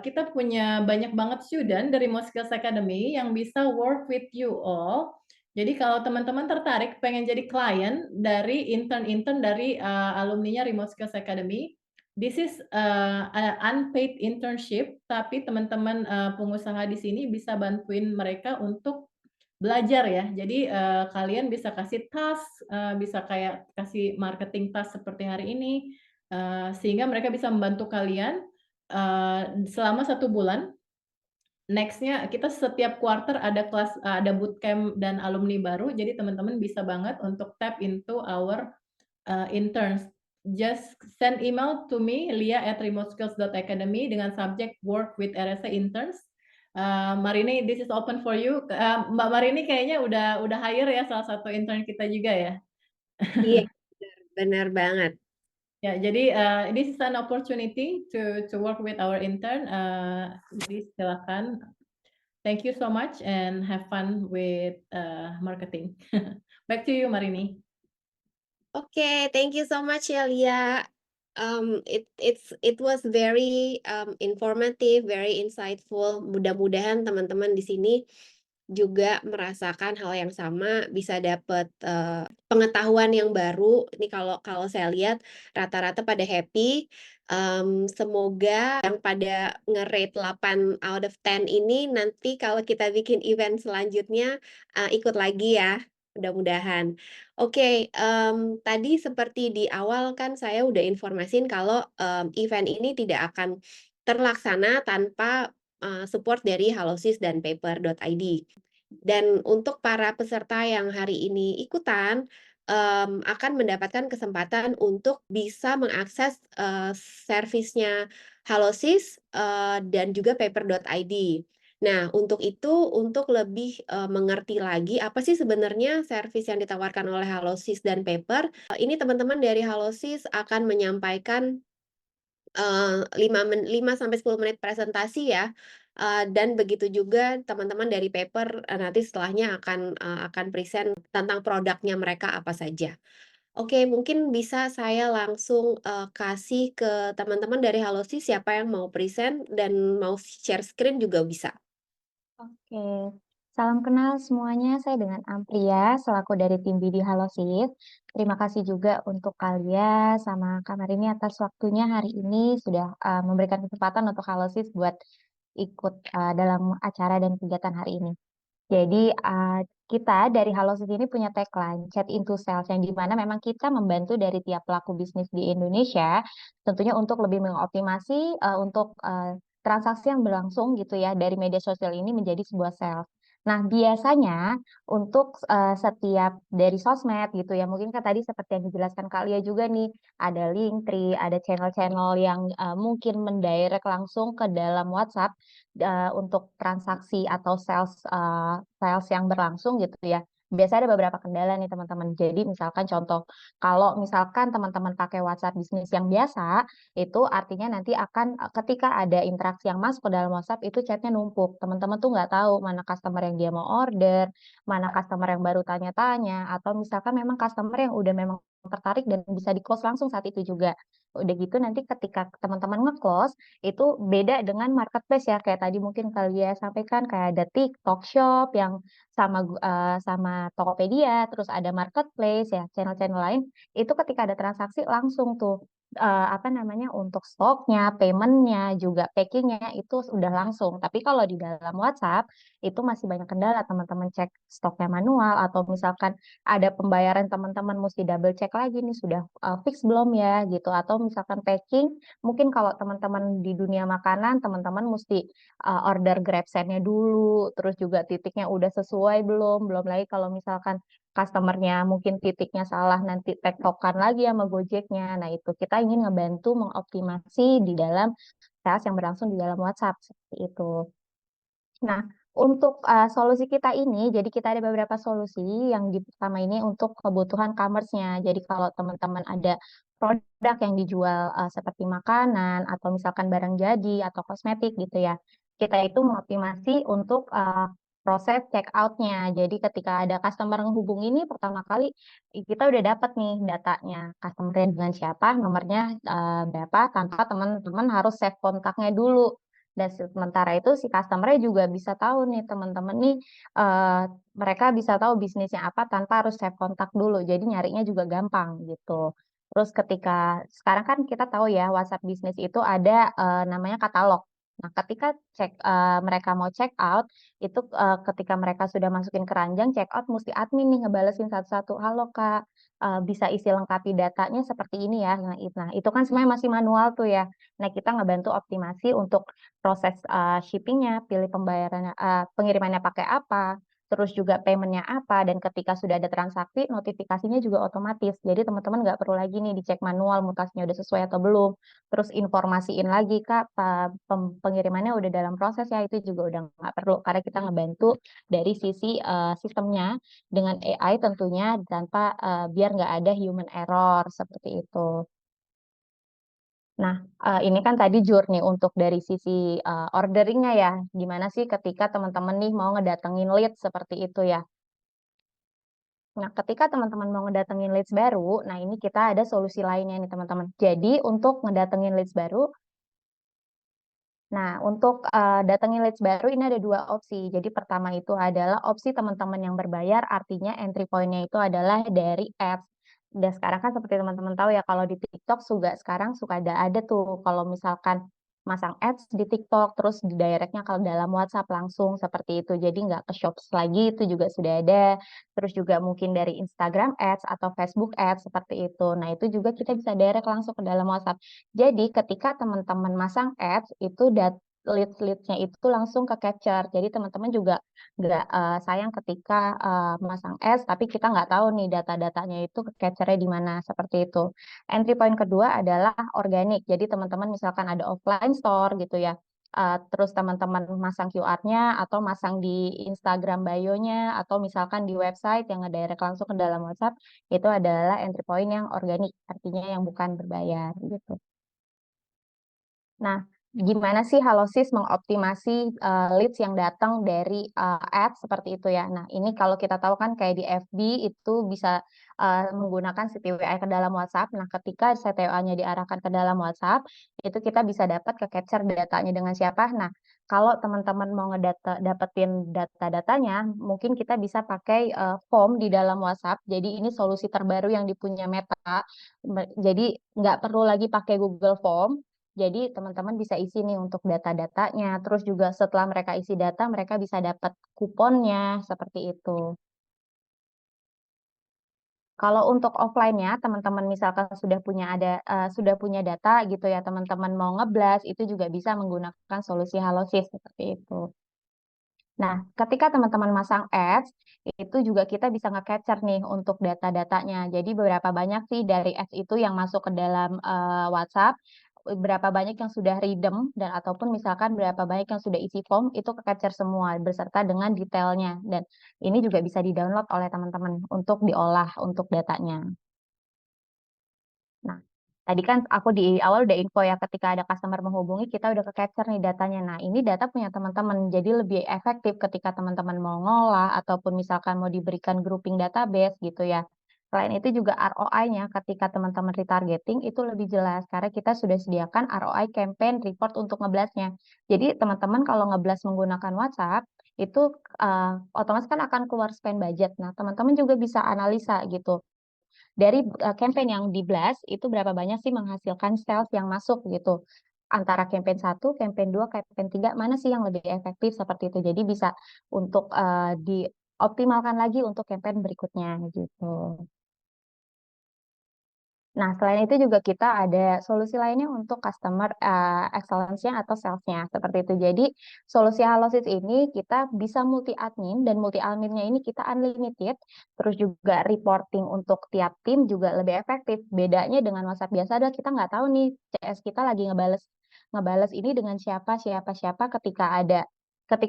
Kita punya banyak banget student dari Remote Skills Academy yang bisa work with you all. Jadi kalau teman-teman tertarik pengen jadi klien dari intern-intern dari alumninya Remote Skills Academy, this is an unpaid internship, tapi teman-teman pengusaha di sini bisa bantuin mereka untuk belajar ya. Jadi kalian bisa kasih task, bisa kayak kasih marketing task seperti hari ini, sehingga mereka bisa membantu kalian selama 1 bulan. Next-nya kita setiap quarter ada kelas, ada bootcamp dan alumni baru, jadi teman-teman bisa banget untuk tap into our interns. Just send email to me, lia@remoteskills.academy dengan subjek work with RSA interns. Marini, this is open for you. Mbak Marini kayaknya udah hire ya salah satu intern kita juga ya. Iya, benar banget. Ya, jadi this is an opportunity to work with our intern. Jadi silakan. Thank you so much and have fun with marketing. Back to you, Marini. Okay, thank you so much ya Lia. It was very informative, very insightful. Mudah-mudahan teman-teman di sini juga merasakan hal yang sama, bisa dapat pengetahuan yang baru. Ini kalau saya lihat rata-rata pada happy. Semoga yang pada nge-rate 8 out of 10 ini nanti kalau kita bikin event selanjutnya ikut lagi ya. Mudah-mudahan. Oke, tadi seperti di awal kan saya udah informasin kalau event ini tidak akan terlaksana tanpa support dari Halosis dan paper.id. Dan untuk para peserta yang hari ini ikutan, akan mendapatkan kesempatan untuk bisa mengakses servisnya Halosis dan juga paper.id. Nah, untuk itu, untuk lebih mengerti lagi apa sih sebenarnya servis yang ditawarkan oleh Halosis dan Paper, ini teman-teman dari Halosis akan menyampaikan 5-10 menit presentasi ya, dan begitu juga teman-teman dari Paper nanti setelahnya akan present tentang produknya mereka apa saja. Oke, mungkin bisa saya langsung kasih ke teman-teman dari Halosis siapa yang mau present dan mau share screen juga bisa. Oke, salam kenal semuanya. Saya dengan Ampria, selaku dari tim BD Halosis. Terima kasih juga untuk kalian sama Kak Marini atas waktunya hari ini sudah memberikan kesempatan untuk Halosis buat ikut dalam acara dan kegiatan hari ini. Jadi kita dari Halosis ini punya tagline Chat into Sales yang dimana memang kita membantu dari tiap pelaku bisnis di Indonesia tentunya untuk lebih mengoptimasi untuk transaksi yang berlangsung gitu ya dari media sosial ini menjadi sebuah sales. Nah, biasanya untuk setiap dari sosmed gitu ya, mungkin kan tadi seperti yang dijelaskan Kak Lia juga nih, ada Linktree, ada channel-channel yang mungkin mendirect langsung ke dalam WhatsApp untuk transaksi atau sales yang berlangsung gitu ya. Biasanya ada beberapa kendala nih teman-teman. Jadi misalkan contoh, kalau misalkan teman-teman pakai WhatsApp bisnis yang biasa, itu artinya nanti akan ketika ada interaksi yang masuk ke dalam WhatsApp itu chatnya numpuk. Teman-teman tuh nggak tahu mana customer yang dia mau order, mana customer yang baru tanya-tanya, atau misalkan memang customer yang udah memang tertarik dan bisa di-close langsung saat itu juga. Udah gitu nanti ketika teman-teman nge-close, itu beda dengan marketplace ya, kayak tadi mungkin kalian sampaikan kayak ada TikTok Shop yang sama Tokopedia, terus ada marketplace ya, channel-channel lain, itu ketika ada transaksi langsung tuh apa namanya, untuk stoknya, payment-nya, juga packing-nya itu sudah langsung. Tapi kalau di dalam WhatsApp, itu masih banyak kendala, teman-teman cek stoknya manual, atau misalkan ada pembayaran teman-teman mesti double check lagi nih, sudah fix belum ya, gitu. Atau misalkan packing, mungkin kalau teman-teman di dunia makanan, teman-teman mesti order GrabSend-nya dulu, terus juga titiknya udah sesuai belum, belum lagi kalau misalkan customer-nya mungkin titiknya salah nanti tektokan lagi sama Gojeknya. Nah, itu kita ingin ngebantu mengoptimasi di dalam sales yang berlangsung di dalam WhatsApp seperti itu. Nah, untuk solusi kita ini, jadi kita ada beberapa solusi yang pertama ini untuk kebutuhan commerce-nya. Jadi kalau teman-teman ada produk yang dijual seperti makanan atau misalkan barang jadi atau kosmetik gitu ya, kita itu mengoptimasi untuk proses check out-nya. Jadi ketika ada customer menghubungi ini pertama kali kita udah dapat nih datanya, customer-nya dengan siapa, nomornya berapa, tanpa teman-teman harus save kontaknya dulu. Dan sementara itu si customer-nya juga bisa tahu nih teman-teman nih mereka bisa tahu bisnisnya apa tanpa harus save kontak dulu. Jadi nyarinya juga gampang gitu. Terus ketika sekarang kan kita tahu ya WhatsApp bisnis itu ada namanya katalog. Nah, ketika mereka mau check out itu ketika mereka sudah masukin keranjang check out mesti admin nih ngebalesin satu-satu. Halo Kak, bisa isi lengkapi datanya seperti ini ya. Nah, itu kan sebenarnya masih manual tuh ya. Nah, kita ngebantu optimasi untuk proses shipping-nya, pilih pembayarannya, pengirimannya pakai apa, terus juga payment-nya apa, dan ketika sudah ada transaksi, notifikasinya juga otomatis. Jadi teman-teman nggak perlu lagi nih dicek manual mutasinya udah sesuai atau belum. Terus informasiin lagi, Kak, pengirimannya udah dalam proses ya, itu juga udah nggak perlu. Karena kita ngebantu dari sisi sistemnya dengan AI tentunya, tanpa biar nggak ada human error, seperti itu. Nah, ini kan tadi journey untuk dari sisi ordering-nya ya, gimana sih ketika teman-teman nih mau ngedatengin lead seperti itu ya. Nah, ketika teman-teman mau ngedatengin leads baru, nah ini kita ada solusi lainnya nih teman-teman. Jadi untuk ngedatengin leads baru, nah untuk datengin leads baru ini ada dua opsi. Jadi pertama itu adalah opsi teman-teman yang berbayar, artinya entry point-nya itu adalah dari ads. Dan sekarang kan seperti teman-teman tahu ya, kalau di TikTok juga sekarang suka ada tuh kalau misalkan masang ads di TikTok, terus di direct-nya kalau dalam WhatsApp langsung seperti itu. Jadi nggak ke Shops lagi, itu juga sudah ada. Terus juga mungkin dari Instagram ads atau Facebook ads seperti itu. Nah, itu juga kita bisa direct langsung ke dalam WhatsApp. Jadi ketika teman-teman masang ads, itu leads-nya itu langsung ke capture. Jadi teman-teman juga nggak sayang ketika masang ads, tapi kita nggak tahu nih data-datanya itu ke capture-nya di mana, seperti itu. Entry point kedua adalah organik. Jadi teman-teman misalkan ada offline store gitu ya, terus teman-teman masang QR-nya atau masang di Instagram bio-nya atau misalkan di website yang ngedirect langsung ke dalam WhatsApp, itu adalah entry point yang organik, artinya yang bukan berbayar gitu. Nah, gimana sih Halosis mengoptimasi leads yang datang dari ads seperti itu ya. Nah, ini kalau kita tahu kan kayak di FB itu bisa menggunakan CTWA ke dalam WhatsApp. Nah, ketika CTWA-nya diarahkan ke dalam WhatsApp, itu kita bisa dapat ke capture datanya dengan siapa. Nah, kalau teman-teman mau dapetin data-datanya, mungkin kita bisa pakai form di dalam WhatsApp. Jadi ini solusi terbaru yang dipunya Meta. Jadi nggak perlu lagi pakai Google Form. Jadi teman-teman bisa isi nih untuk data-datanya. Terus juga setelah mereka isi data, mereka bisa dapat kuponnya seperti itu. Kalau untuk offline-nya, teman-teman misalkan sudah punya data gitu ya, teman-teman mau nge-blast, itu juga bisa menggunakan solusi Halosis seperti itu. Nah, ketika teman-teman masang ads, itu juga kita bisa nge-capture nih untuk data-datanya. Jadi berapa banyak sih dari ads itu yang masuk ke dalam WhatsApp, berapa banyak yang sudah redeem dan ataupun misalkan berapa banyak yang sudah isi form, itu ke-capture semua beserta dengan detailnya. Dan ini juga bisa di-download oleh teman-teman untuk diolah untuk datanya. Nah, tadi kan aku di awal udah info ya, ketika ada customer menghubungi, kita udah ke-capture nih datanya. Nah, ini data punya teman-teman, jadi lebih efektif ketika teman-teman mau ngolah, ataupun misalkan mau diberikan grouping database gitu ya. Selain itu juga ROI-nya ketika teman-teman retargeting itu lebih jelas, karena kita sudah sediakan ROI campaign report untuk ngeblastnya. Jadi teman-teman kalau ngeblast menggunakan WhatsApp, itu otomatis kan akan keluar spend budget. Nah, teman-teman juga bisa analisa gitu dari campaign yang di-blast itu berapa banyak sih menghasilkan sales yang masuk gitu. Antara campaign 1, campaign 2, campaign 3 mana sih yang lebih efektif seperti itu. Jadi bisa untuk dioptimalkan lagi untuk campaign berikutnya gitu. Nah, selain itu juga kita ada solusi lainnya untuk customer excellence-nya atau sales-nya, seperti itu. Jadi, solusi Halosis ini kita bisa multi admin dan multi adminnya ini kita unlimited, terus juga reporting untuk tiap tim juga lebih efektif. Bedanya dengan WhatsApp biasa adalah kita nggak tahu nih CS kita lagi ngebales ngebales ini dengan siapa, siapa, siapa ketika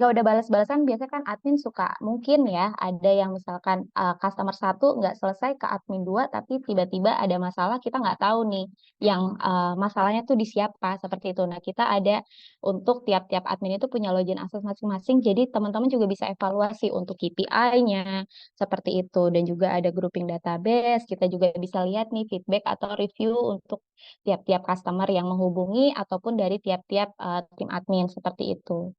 udah balas-balasan biasanya kan admin suka mungkin ya ada yang misalkan customer 1 nggak selesai ke admin 2 tapi tiba-tiba ada masalah kita nggak tahu nih yang masalahnya tuh di siapa seperti itu. Nah, kita ada untuk tiap-tiap admin itu punya login akses masing-masing jadi teman-teman juga bisa evaluasi untuk KPI-nya seperti itu dan juga ada grouping database. Kita juga bisa lihat nih feedback atau review untuk tiap-tiap customer yang menghubungi ataupun dari tiap-tiap tim admin seperti itu.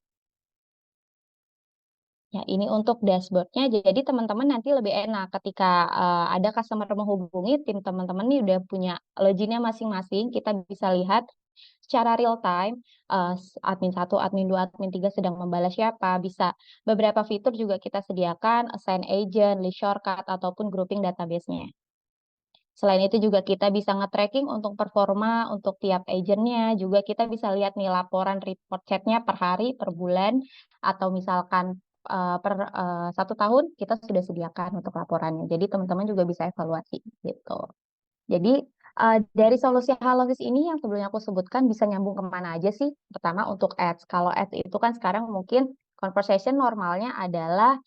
Ya, ini untuk dashboard-nya. Jadi teman-teman nanti lebih enak ketika ada customer menghubungi, tim teman-teman nih udah punya login-nya masing-masing. Kita bisa lihat secara real time admin 1, admin 2, admin 3 sedang membalas siapa. Bisa beberapa fitur juga kita sediakan, assign agent, list shortcut, ataupun grouping database-nya. Selain itu juga kita bisa nge-tracking untuk performa untuk tiap agentnya, juga kita bisa lihat nih laporan report chat-nya per hari, per bulan, atau misalkan per 1 tahun kita sudah sediakan untuk laporannya. Jadi teman-teman juga bisa evaluasi gitu. Jadi dari solusi Halosis ini yang sebelumnya aku sebutkan bisa nyambung kemana aja sih? Pertama untuk ads. Kalau ads itu kan sekarang mungkin conversation normalnya adalah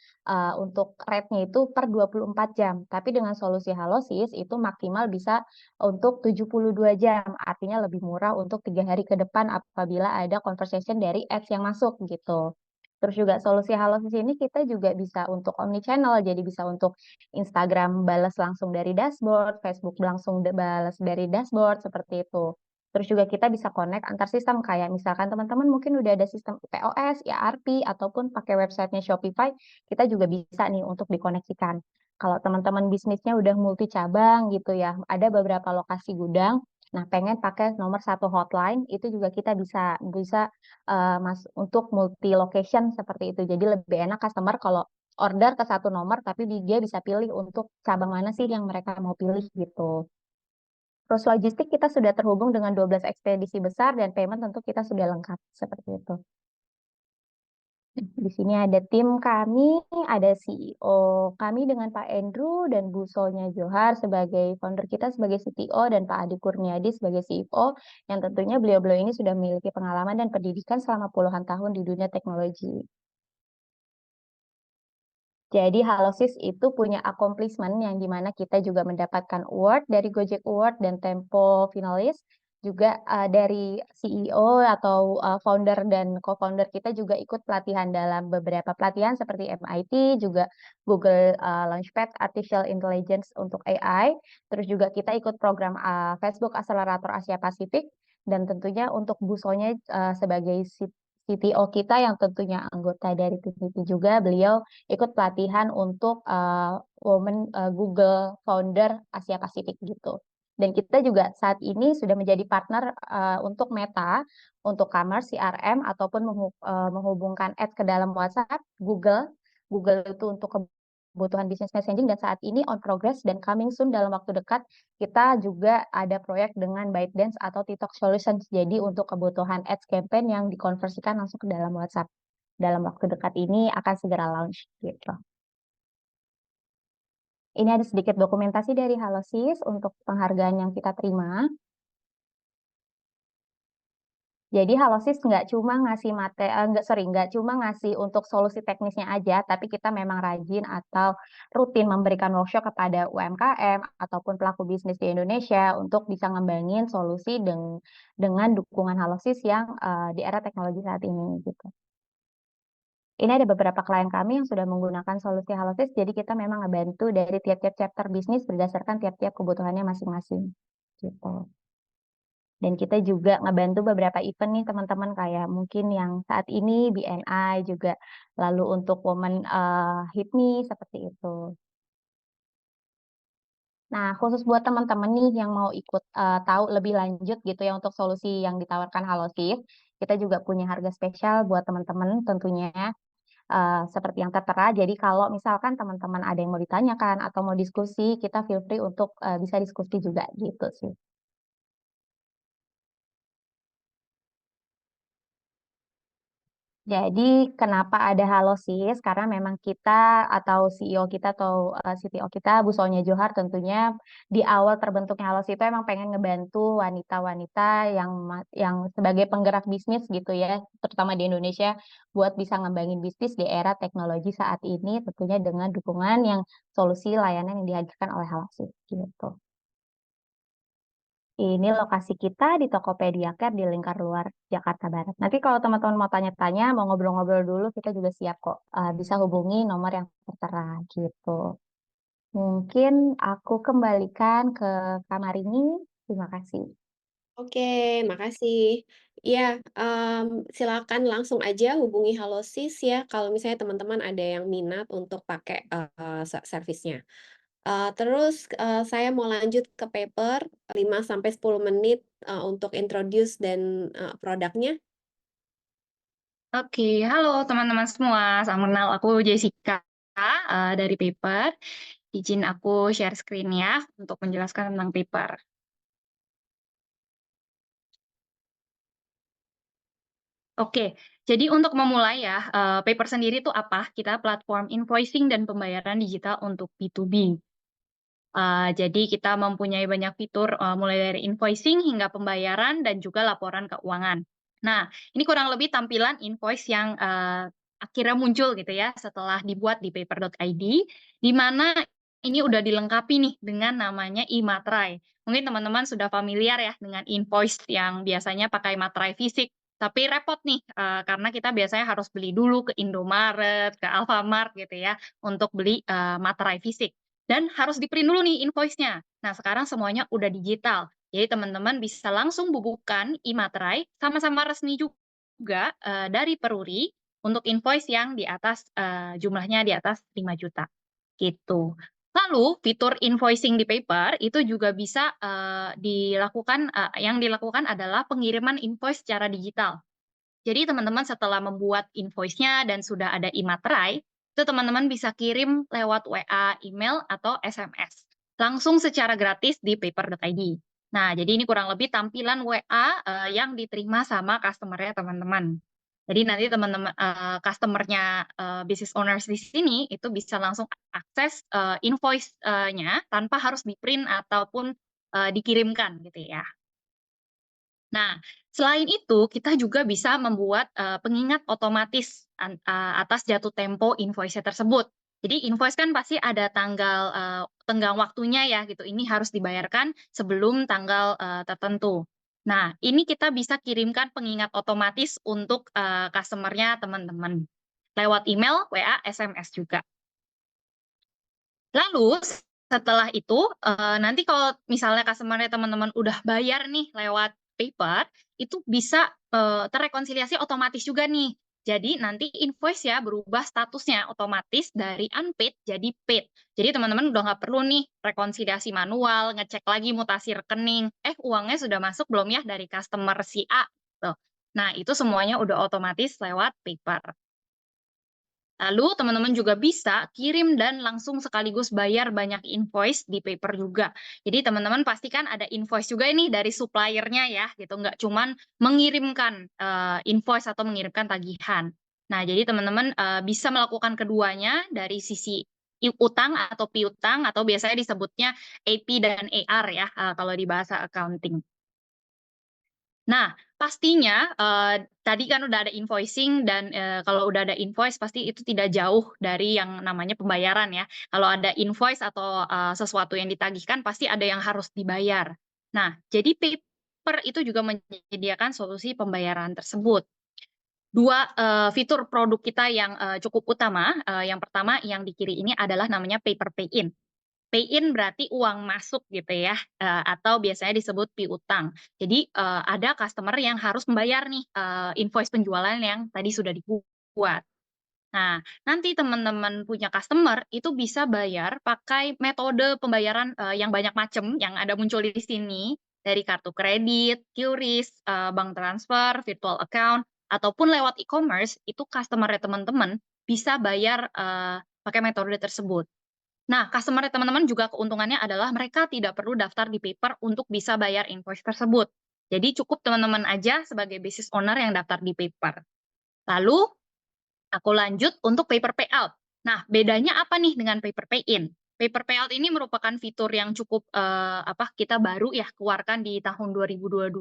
untuk rate-nya itu per 24 jam. Tapi dengan solusi Halosis itu maksimal bisa untuk 72 jam. Artinya lebih murah untuk 3 hari ke depan apabila ada conversation dari ads yang masuk gitu. Terus juga solusi Halosis ini kita juga bisa untuk omnichannel, jadi bisa untuk Instagram balas langsung dari dashboard, Facebook langsung balas dari dashboard, seperti itu. Terus juga kita bisa connect antar sistem, kayak misalkan teman-teman mungkin udah ada sistem POS, ERP, ataupun pakai websitenya Shopify, kita juga bisa nih untuk dikoneksikan. Kalau teman-teman bisnisnya udah multi cabang gitu ya, ada beberapa lokasi gudang, nah pengen pakai nomor 1 hotline, itu juga kita bisa bisa untuk multi location seperti itu. Jadi lebih enak customer kalau order ke 1 nomor, tapi dia bisa pilih untuk cabang mana sih yang mereka mau pilih gitu. Terus logistik kita sudah terhubung dengan 12 ekspedisi besar dan payment tentu kita sudah lengkap seperti itu. Di sini ada tim kami, ada CEO kami dengan Pak Andrew dan Bu Solnya Johar sebagai founder kita sebagai CTO dan Pak Adi Kurniadi sebagai CEO yang tentunya beliau-beliau ini sudah memiliki pengalaman dan pendidikan selama puluhan tahun di dunia teknologi. Jadi Halosis itu punya accomplishment yang dimana kita juga mendapatkan award dari Gojek Award dan Tempo Finalis. Juga dari CEO atau founder dan co-founder kita juga ikut pelatihan dalam beberapa pelatihan seperti MIT, juga Google Launchpad Artificial Intelligence untuk AI. Terus juga kita ikut program Facebook Accelerator Asia Pasifik. Dan tentunya untuk Busonya sebagai CTO kita yang tentunya anggota dari tim itu juga, beliau ikut pelatihan untuk Women Google Founder Asia Pasifik gitu. Dan kita juga saat ini sudah menjadi partner untuk Meta, untuk commerce, CRM, ataupun menghubungkan ads ke dalam WhatsApp, Google itu untuk kebutuhan business messaging dan saat ini on progress dan coming soon dalam waktu dekat kita juga ada proyek dengan ByteDance atau TikTok Solutions. Jadi untuk kebutuhan ads campaign yang dikonversikan langsung ke dalam WhatsApp dalam waktu dekat ini akan segera launch gitu. Ini ada sedikit dokumentasi dari Halosis untuk penghargaan yang kita terima. Jadi Halosis nggak cuma ngasih nggak cuma ngasih untuk solusi teknisnya aja, tapi kita memang rajin atau rutin memberikan workshop kepada UMKM ataupun pelaku bisnis di Indonesia untuk bisa ngembangin solusi dengan dukungan Halosis yang di era teknologi saat ini gitu. Ini ada beberapa klien kami yang sudah menggunakan solusi Halosis, jadi kita memang ngebantu dari tiap-tiap chapter bisnis berdasarkan tiap-tiap kebutuhannya masing-masing gitu. Dan kita juga ngebantu beberapa event nih teman-teman kayak mungkin yang saat ini BNI juga, lalu untuk Women Hit Me seperti itu. Nah, khusus buat teman-teman nih yang mau ikut tahu lebih lanjut gitu ya untuk solusi yang ditawarkan Halosis, kita juga punya harga spesial buat teman-teman tentunya seperti yang tertera. Jadi kalau misalkan teman-teman ada yang mau ditanyakan atau mau diskusi, kita feel free untuk bisa diskusi juga gitu sih. Jadi kenapa ada Halosis? Karena memang kita atau CEO kita atau CTO kita Bu Sonia Johar tentunya di awal terbentuknya Halosis itu emang pengen ngebantu wanita-wanita yang sebagai penggerak bisnis gitu ya, terutama di Indonesia buat bisa ngembangin bisnis di era teknologi saat ini tentunya dengan dukungan yang solusi layanan yang dihadirkan oleh Halosis gitu. Ini lokasi kita di Tokopedia Care di Lingkar Luar Jakarta Barat. Nanti kalau teman-teman mau tanya-tanya, mau ngobrol-ngobrol dulu, kita juga siap kok. Bisa hubungi nomor yang tertera gitu. Mungkin aku kembalikan ke Kamarini. Terima kasih. Oke, makasih. Ya, silakan langsung aja hubungi Halosis ya kalau misalnya teman-teman ada yang minat untuk pakai servisnya. Terus saya mau lanjut ke paper 5-10 menit untuk introduce dan produknya. Oke, halo teman-teman semua. Salam kenal, aku Jessica dari paper. Izin aku share screen ya untuk menjelaskan tentang paper. Oke, jadi untuk memulai ya, paper sendiri itu apa? Kita platform invoicing dan pembayaran digital untuk B2B. Jadi kita mempunyai banyak fitur mulai dari invoicing hingga pembayaran dan juga laporan keuangan. Nah, ini kurang lebih tampilan invoice yang akhirnya muncul gitu ya setelah dibuat di paper.id, di mana ini udah dilengkapi nih dengan namanya e-materai. Mungkin teman-teman sudah familiar ya dengan invoice yang biasanya pakai materai fisik, tapi repot nih karena kita biasanya harus beli dulu ke Indomaret, ke Alfamart gitu ya untuk beli materai fisik. Dan harus di-print dulu nih invoice-nya. Nah, sekarang semuanya udah digital. Jadi teman-teman bisa langsung bubukan e-materai, sama-sama resmi juga dari Peruri untuk invoice yang di atas jumlahnya di atas 5 juta. Gitu. Lalu fitur invoicing di paper itu juga bisa dilakukan, yang dilakukan adalah pengiriman invoice secara digital. Jadi teman-teman setelah membuat invoice-nya dan sudah ada e-materai, itu teman-teman bisa kirim lewat WA, email, atau SMS. Langsung secara gratis di paper.id. Nah, jadi ini kurang lebih tampilan WA yang diterima sama customer-nya teman-teman. Jadi nanti teman-teman customer-nya business owners di sini itu bisa langsung akses invoice-nya tanpa harus di-print ataupun dikirimkan gitu ya. Nah, selain itu kita juga bisa membuat pengingat otomatis atas jatuh tempo invoice tersebut. Jadi invoice kan pasti ada tenggang waktunya ya gitu. Ini harus dibayarkan sebelum tanggal tertentu. Nah, ini kita bisa kirimkan pengingat otomatis untuk customer-nya teman-teman. Lewat email, WA, SMS juga. Lalu setelah itu nanti kalau misalnya customer-nya teman-teman udah bayar nih lewat paper, itu bisa terrekonsiliasi otomatis juga nih. Jadi nanti invoice ya berubah statusnya otomatis dari unpaid jadi paid. Jadi teman-teman udah nggak perlu nih rekonsiliasi manual, ngecek lagi mutasi rekening. Uangnya sudah masuk belum ya dari customer si A? Tuh. Nah, itu semuanya udah otomatis lewat paper. Lalu teman-teman juga bisa kirim dan langsung sekaligus bayar banyak invoice di paper juga. Jadi teman-teman pastikan ada invoice juga ini dari suppliernya ya, gitu. Nggak cuman mengirimkan invoice atau mengirimkan tagihan. Nah, jadi teman-teman bisa melakukan keduanya dari sisi utang atau piutang atau biasanya disebutnya AP dan AR ya, kalau di bahasa accounting. Nah, pastinya tadi kan udah ada invoicing dan kalau udah ada invoice pasti itu tidak jauh dari yang namanya pembayaran ya. Kalau ada invoice atau sesuatu yang ditagihkan pasti ada yang harus dibayar. Nah, jadi paper itu juga menyediakan solusi pembayaran tersebut. Dua fitur produk kita yang cukup utama. Yang pertama yang di kiri ini adalah namanya paper pay-in. Pay-in berarti uang masuk gitu ya, atau biasanya disebut piutang. Jadi, ada customer yang harus membayar nih, invoice penjualan yang tadi sudah dibuat. Nah, nanti teman-teman punya customer itu bisa bayar pakai metode pembayaran, yang banyak macam yang ada muncul di sini, dari kartu kredit, QRIS, bank transfer, virtual account, ataupun lewat e-commerce, itu customer-nya teman-teman bisa bayar, pakai metode tersebut. Nah, customer teman-teman juga keuntungannya adalah mereka tidak perlu daftar di paper untuk bisa bayar invoice tersebut. Jadi cukup teman-teman aja sebagai business owner yang daftar di paper. Lalu aku lanjut untuk paper payout. Nah, bedanya apa nih dengan paper pay-in? Paper payout ini merupakan fitur yang cukup kita baru ya keluarkan di tahun 2022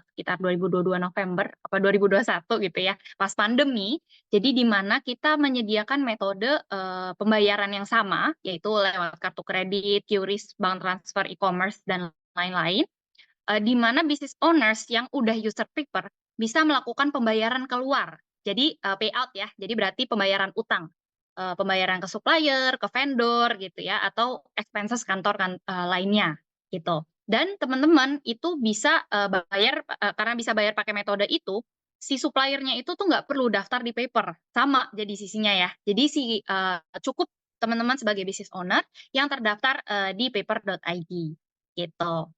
sekitar 2022 November apa 2021 gitu ya, pas pandemi. Jadi di mana kita menyediakan metode pembayaran yang sama yaitu lewat kartu kredit, QRIS, bank transfer, e-commerce dan lain-lain. Di mana business owners yang udah user paper bisa melakukan pembayaran keluar. Jadi payout ya, jadi berarti pembayaran utang. Pembayaran ke supplier, ke vendor gitu ya, atau expenses kantor lainnya gitu. Dan teman-teman itu bisa bayar karena bisa bayar pakai metode itu, si suppliernya itu tuh nggak perlu daftar di paper, sama jadi sisinya ya. Jadi cukup teman-teman sebagai business owner yang terdaftar di paper.id gitu.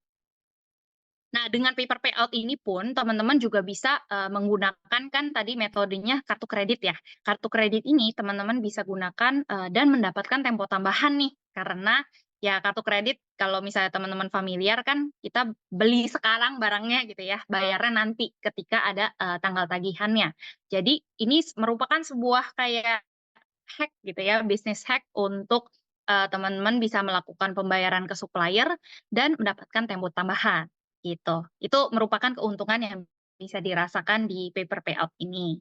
Nah, dengan paper payout ini pun teman-teman juga bisa menggunakan kan tadi metodenya kartu kredit ya. Kartu kredit ini teman-teman bisa gunakan dan mendapatkan tempo tambahan nih. Karena ya kartu kredit kalau misalnya teman-teman familiar kan kita beli sekarang barangnya gitu ya, bayarnya nanti ketika ada tanggal tagihannya. Jadi ini merupakan sebuah kayak hack gitu ya, bisnis hack untuk teman-teman bisa melakukan pembayaran ke supplier dan mendapatkan tempo tambahan. Gitu. Itu merupakan keuntungan yang bisa dirasakan di paper payout ini.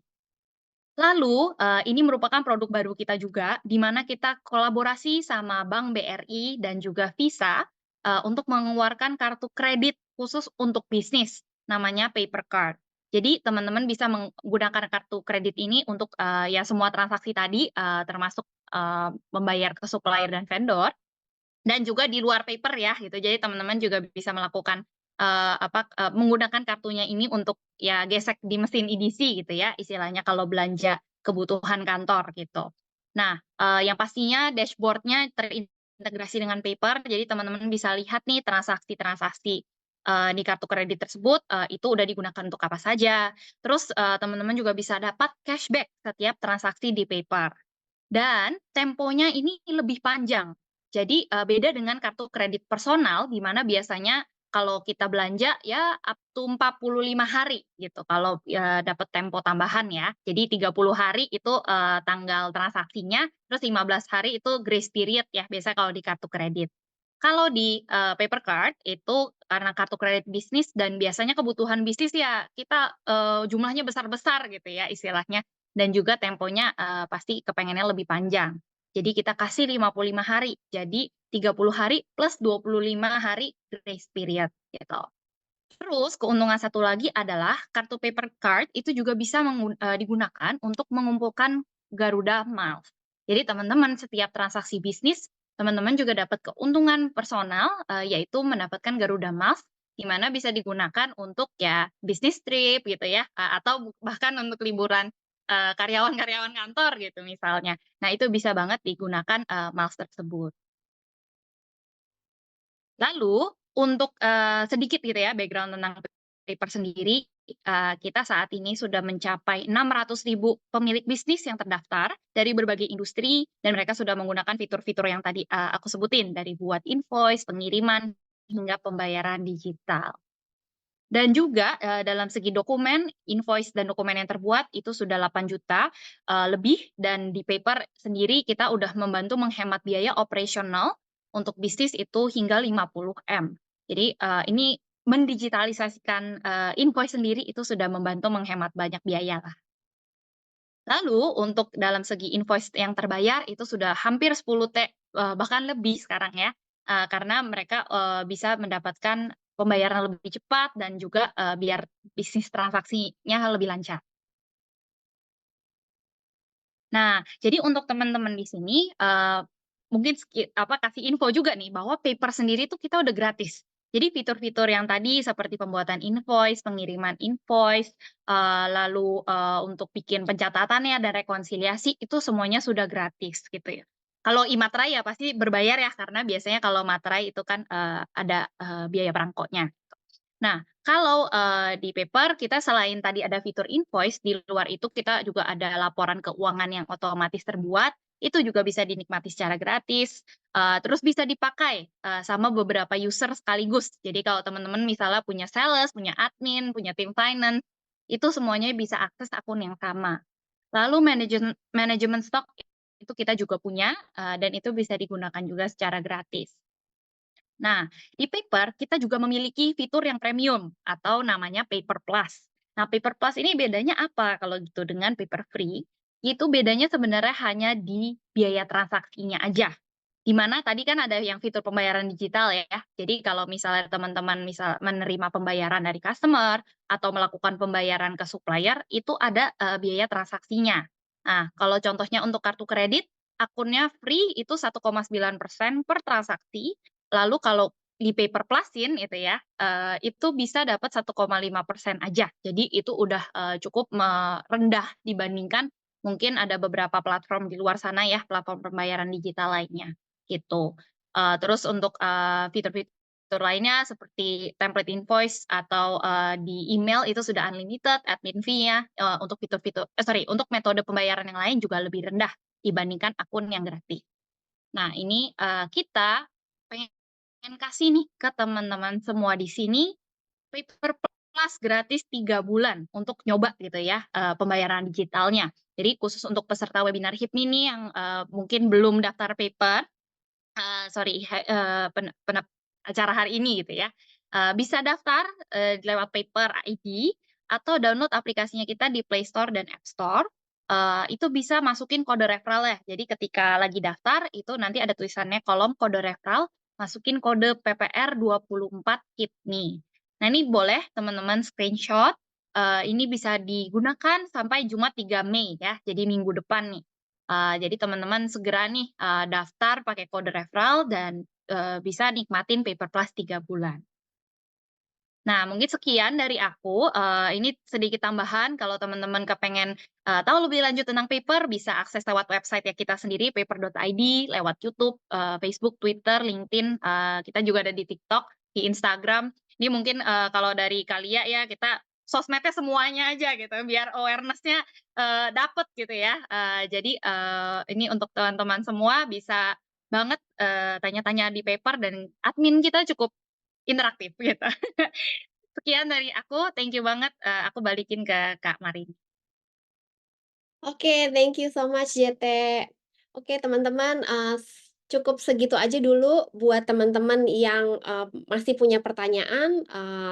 Lalu, ini merupakan produk baru kita juga, di mana kita kolaborasi sama Bank BRI dan juga Visa, untuk mengeluarkan kartu kredit khusus untuk bisnis, namanya Paper Card. Jadi teman-teman bisa menggunakan kartu kredit ini untuk, ya semua transaksi tadi, termasuk, membayar ke supplier dan vendor, dan juga di luar paper ya gitu. Jadi teman-teman juga bisa melakukan menggunakan kartunya ini untuk ya gesek di mesin EDC gitu ya istilahnya kalau belanja kebutuhan kantor gitu. Nah, yang pastinya dashboard-nya terintegrasi dengan paper, jadi teman-teman bisa lihat nih transaksi-transaksi di kartu kredit tersebut itu udah digunakan untuk apa saja. Terus teman-teman juga bisa dapat cashback setiap transaksi di paper. Dan temponya ini lebih panjang. Jadi, beda dengan kartu kredit personal, di mana biasanya kalau kita belanja ya up to 45 hari gitu, kalau dapat tempo tambahan ya. Jadi 30 hari itu tanggal transaksinya, terus 15 hari itu grace period ya, biasanya kalau di kartu kredit. Kalau di paper card itu karena kartu kredit bisnis dan biasanya kebutuhan bisnis ya kita jumlahnya besar-besar gitu ya istilahnya. Dan juga temponya pasti kepengennya lebih panjang. Jadi kita kasih 55 hari, jadi 30 hari plus 25 hari grace period gitu. Terus keuntungan satu lagi adalah kartu paper card itu juga bisa digunakan untuk mengumpulkan Garuda Miles. Jadi teman-teman setiap transaksi bisnis, teman-teman juga dapat keuntungan personal yaitu mendapatkan Garuda Miles di mana bisa digunakan untuk ya bisnis trip gitu ya atau bahkan untuk liburan karyawan-karyawan kantor gitu misalnya. Nah, itu bisa banget digunakan miles tersebut. Lalu untuk sedikit gitu ya background tentang paper sendiri, kita saat ini sudah mencapai 600.000 pemilik bisnis yang terdaftar dari berbagai industri, dan mereka sudah menggunakan fitur-fitur yang tadi aku sebutin, dari buat invoice, pengiriman, hingga pembayaran digital. Dan juga dalam segi dokumen, invoice dan dokumen yang terbuat itu sudah 8 juta lebih, dan di paper sendiri kita udah membantu menghemat biaya operasional untuk bisnis itu hingga 50 M. Jadi ini mendigitalisasikan invoice sendiri itu sudah membantu menghemat banyak biaya lah. Lalu untuk dalam segi invoice yang terbayar itu sudah hampir 10 T, bahkan lebih sekarang ya, karena mereka bisa mendapatkan pembayaran lebih cepat dan juga biar bisnis transaksinya lebih lancar. Nah, jadi untuk teman-teman di sini, mungkin kasih info juga nih bahwa paper sendiri tuh kita udah gratis. Jadi fitur-fitur yang tadi seperti pembuatan invoice, pengiriman invoice, lalu untuk bikin pencatatannya dan rekonsiliasi itu semuanya sudah gratis gitu ya. Kalau e-materai ya pasti berbayar ya, karena biasanya kalau materai itu kan ada biaya perangkonya. Nah, kalau di paper kita selain tadi ada fitur invoice, di luar itu kita juga ada laporan keuangan yang otomatis terbuat, itu juga bisa dinikmati secara gratis, terus bisa dipakai sama beberapa user sekaligus. Jadi kalau teman-teman misalnya punya sales, punya admin, punya tim finance, itu semuanya bisa akses akun yang sama. Lalu manajemen stok itu kita juga punya, dan itu bisa digunakan juga secara gratis. Nah, di paper kita juga memiliki fitur yang premium atau namanya paper plus. Nah, paper plus ini bedanya apa kalau gitu dengan paper free? Itu bedanya sebenarnya hanya di biaya transaksinya aja. Di mana tadi kan ada yang fitur pembayaran digital ya. Jadi kalau misalnya teman-teman menerima pembayaran dari customer atau melakukan pembayaran ke supplier, itu ada biaya transaksinya. Nah, kalau contohnya untuk kartu kredit, akunnya free itu 1,9% per transaksi. Lalu kalau di paper plusin itu ya, itu bisa dapat 1,5% aja. Jadi itu udah cukup rendah dibandingkan mungkin ada beberapa platform di luar sana ya, platform pembayaran digital lainnya gitu. Terus untuk fitur-fitur lainnya seperti template invoice atau di email itu sudah unlimited, admin fee-nya untuk untuk metode pembayaran yang lain juga lebih rendah dibandingkan akun yang gratis. Nah, ini kita pengen kasih nih ke teman-teman semua di sini paper plus gratis 3 bulan untuk nyoba gitu ya pembayaran digitalnya. Jadi khusus untuk peserta webinar HIPMI nih yang mungkin belum daftar paper, acara hari ini gitu ya, bisa daftar lewat paper ID atau download aplikasinya kita di Play Store dan App Store. Itu bisa masukin kode referral ya. Jadi ketika lagi daftar itu nanti ada tulisannya kolom kode referral, masukin kode PPR 24 HIPMI. Nah, ini boleh teman-teman screenshot. Ini bisa digunakan sampai Jumat 3 Mei ya. Jadi minggu depan nih. Jadi teman-teman segera nih daftar pakai kode referral dan bisa nikmatin paper plus 3 bulan. Nah, mungkin sekian dari aku. Ini sedikit tambahan kalau teman-teman kepengen tahu lebih lanjut tentang paper, bisa akses lewat website ya kita sendiri, paper.id, lewat YouTube, Facebook, Twitter, LinkedIn, kita juga ada di TikTok, di Instagram. Ini mungkin kalau dari Kalia ya, kita sosmednya semuanya aja gitu, biar awareness-nya dapet gitu ya. Jadi ini untuk teman-teman semua bisa banget tanya-tanya di paper, dan admin kita cukup interaktif gitu. Sekian dari aku, thank you banget, aku balikin ke Kak Marini. Oke, thank you so much JT. Oke teman-teman, cukup segitu aja dulu buat teman-teman yang masih punya pertanyaan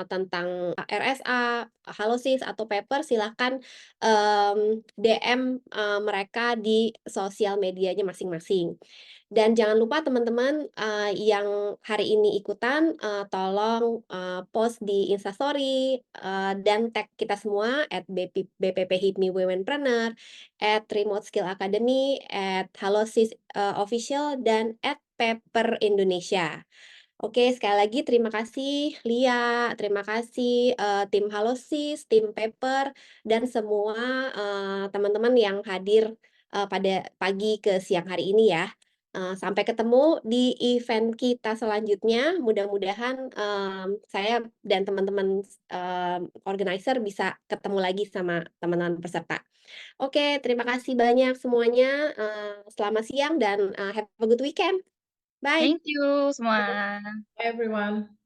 tentang RSA, Halosis atau paper, silahkan DM mereka di sosial medianya masing-masing. Dan jangan lupa teman-teman yang hari ini ikutan, tolong post di Instastory dan tag kita semua @BPP HIPMI Womenpreneur, @Remote Skill Academy, @Halosis Official, dan @Paper Indonesia. Oke, sekali lagi terima kasih Lia, terima kasih tim Halosis, tim Paper, dan semua teman-teman yang hadir pada pagi ke siang hari ini ya. Sampai ketemu di event kita selanjutnya. Mudah-mudahan saya dan teman-teman organizer bisa ketemu lagi sama teman-teman peserta. Oke, terima kasih banyak semuanya. Selamat siang dan have a good weekend. Bye. Thank you semua. Bye everyone.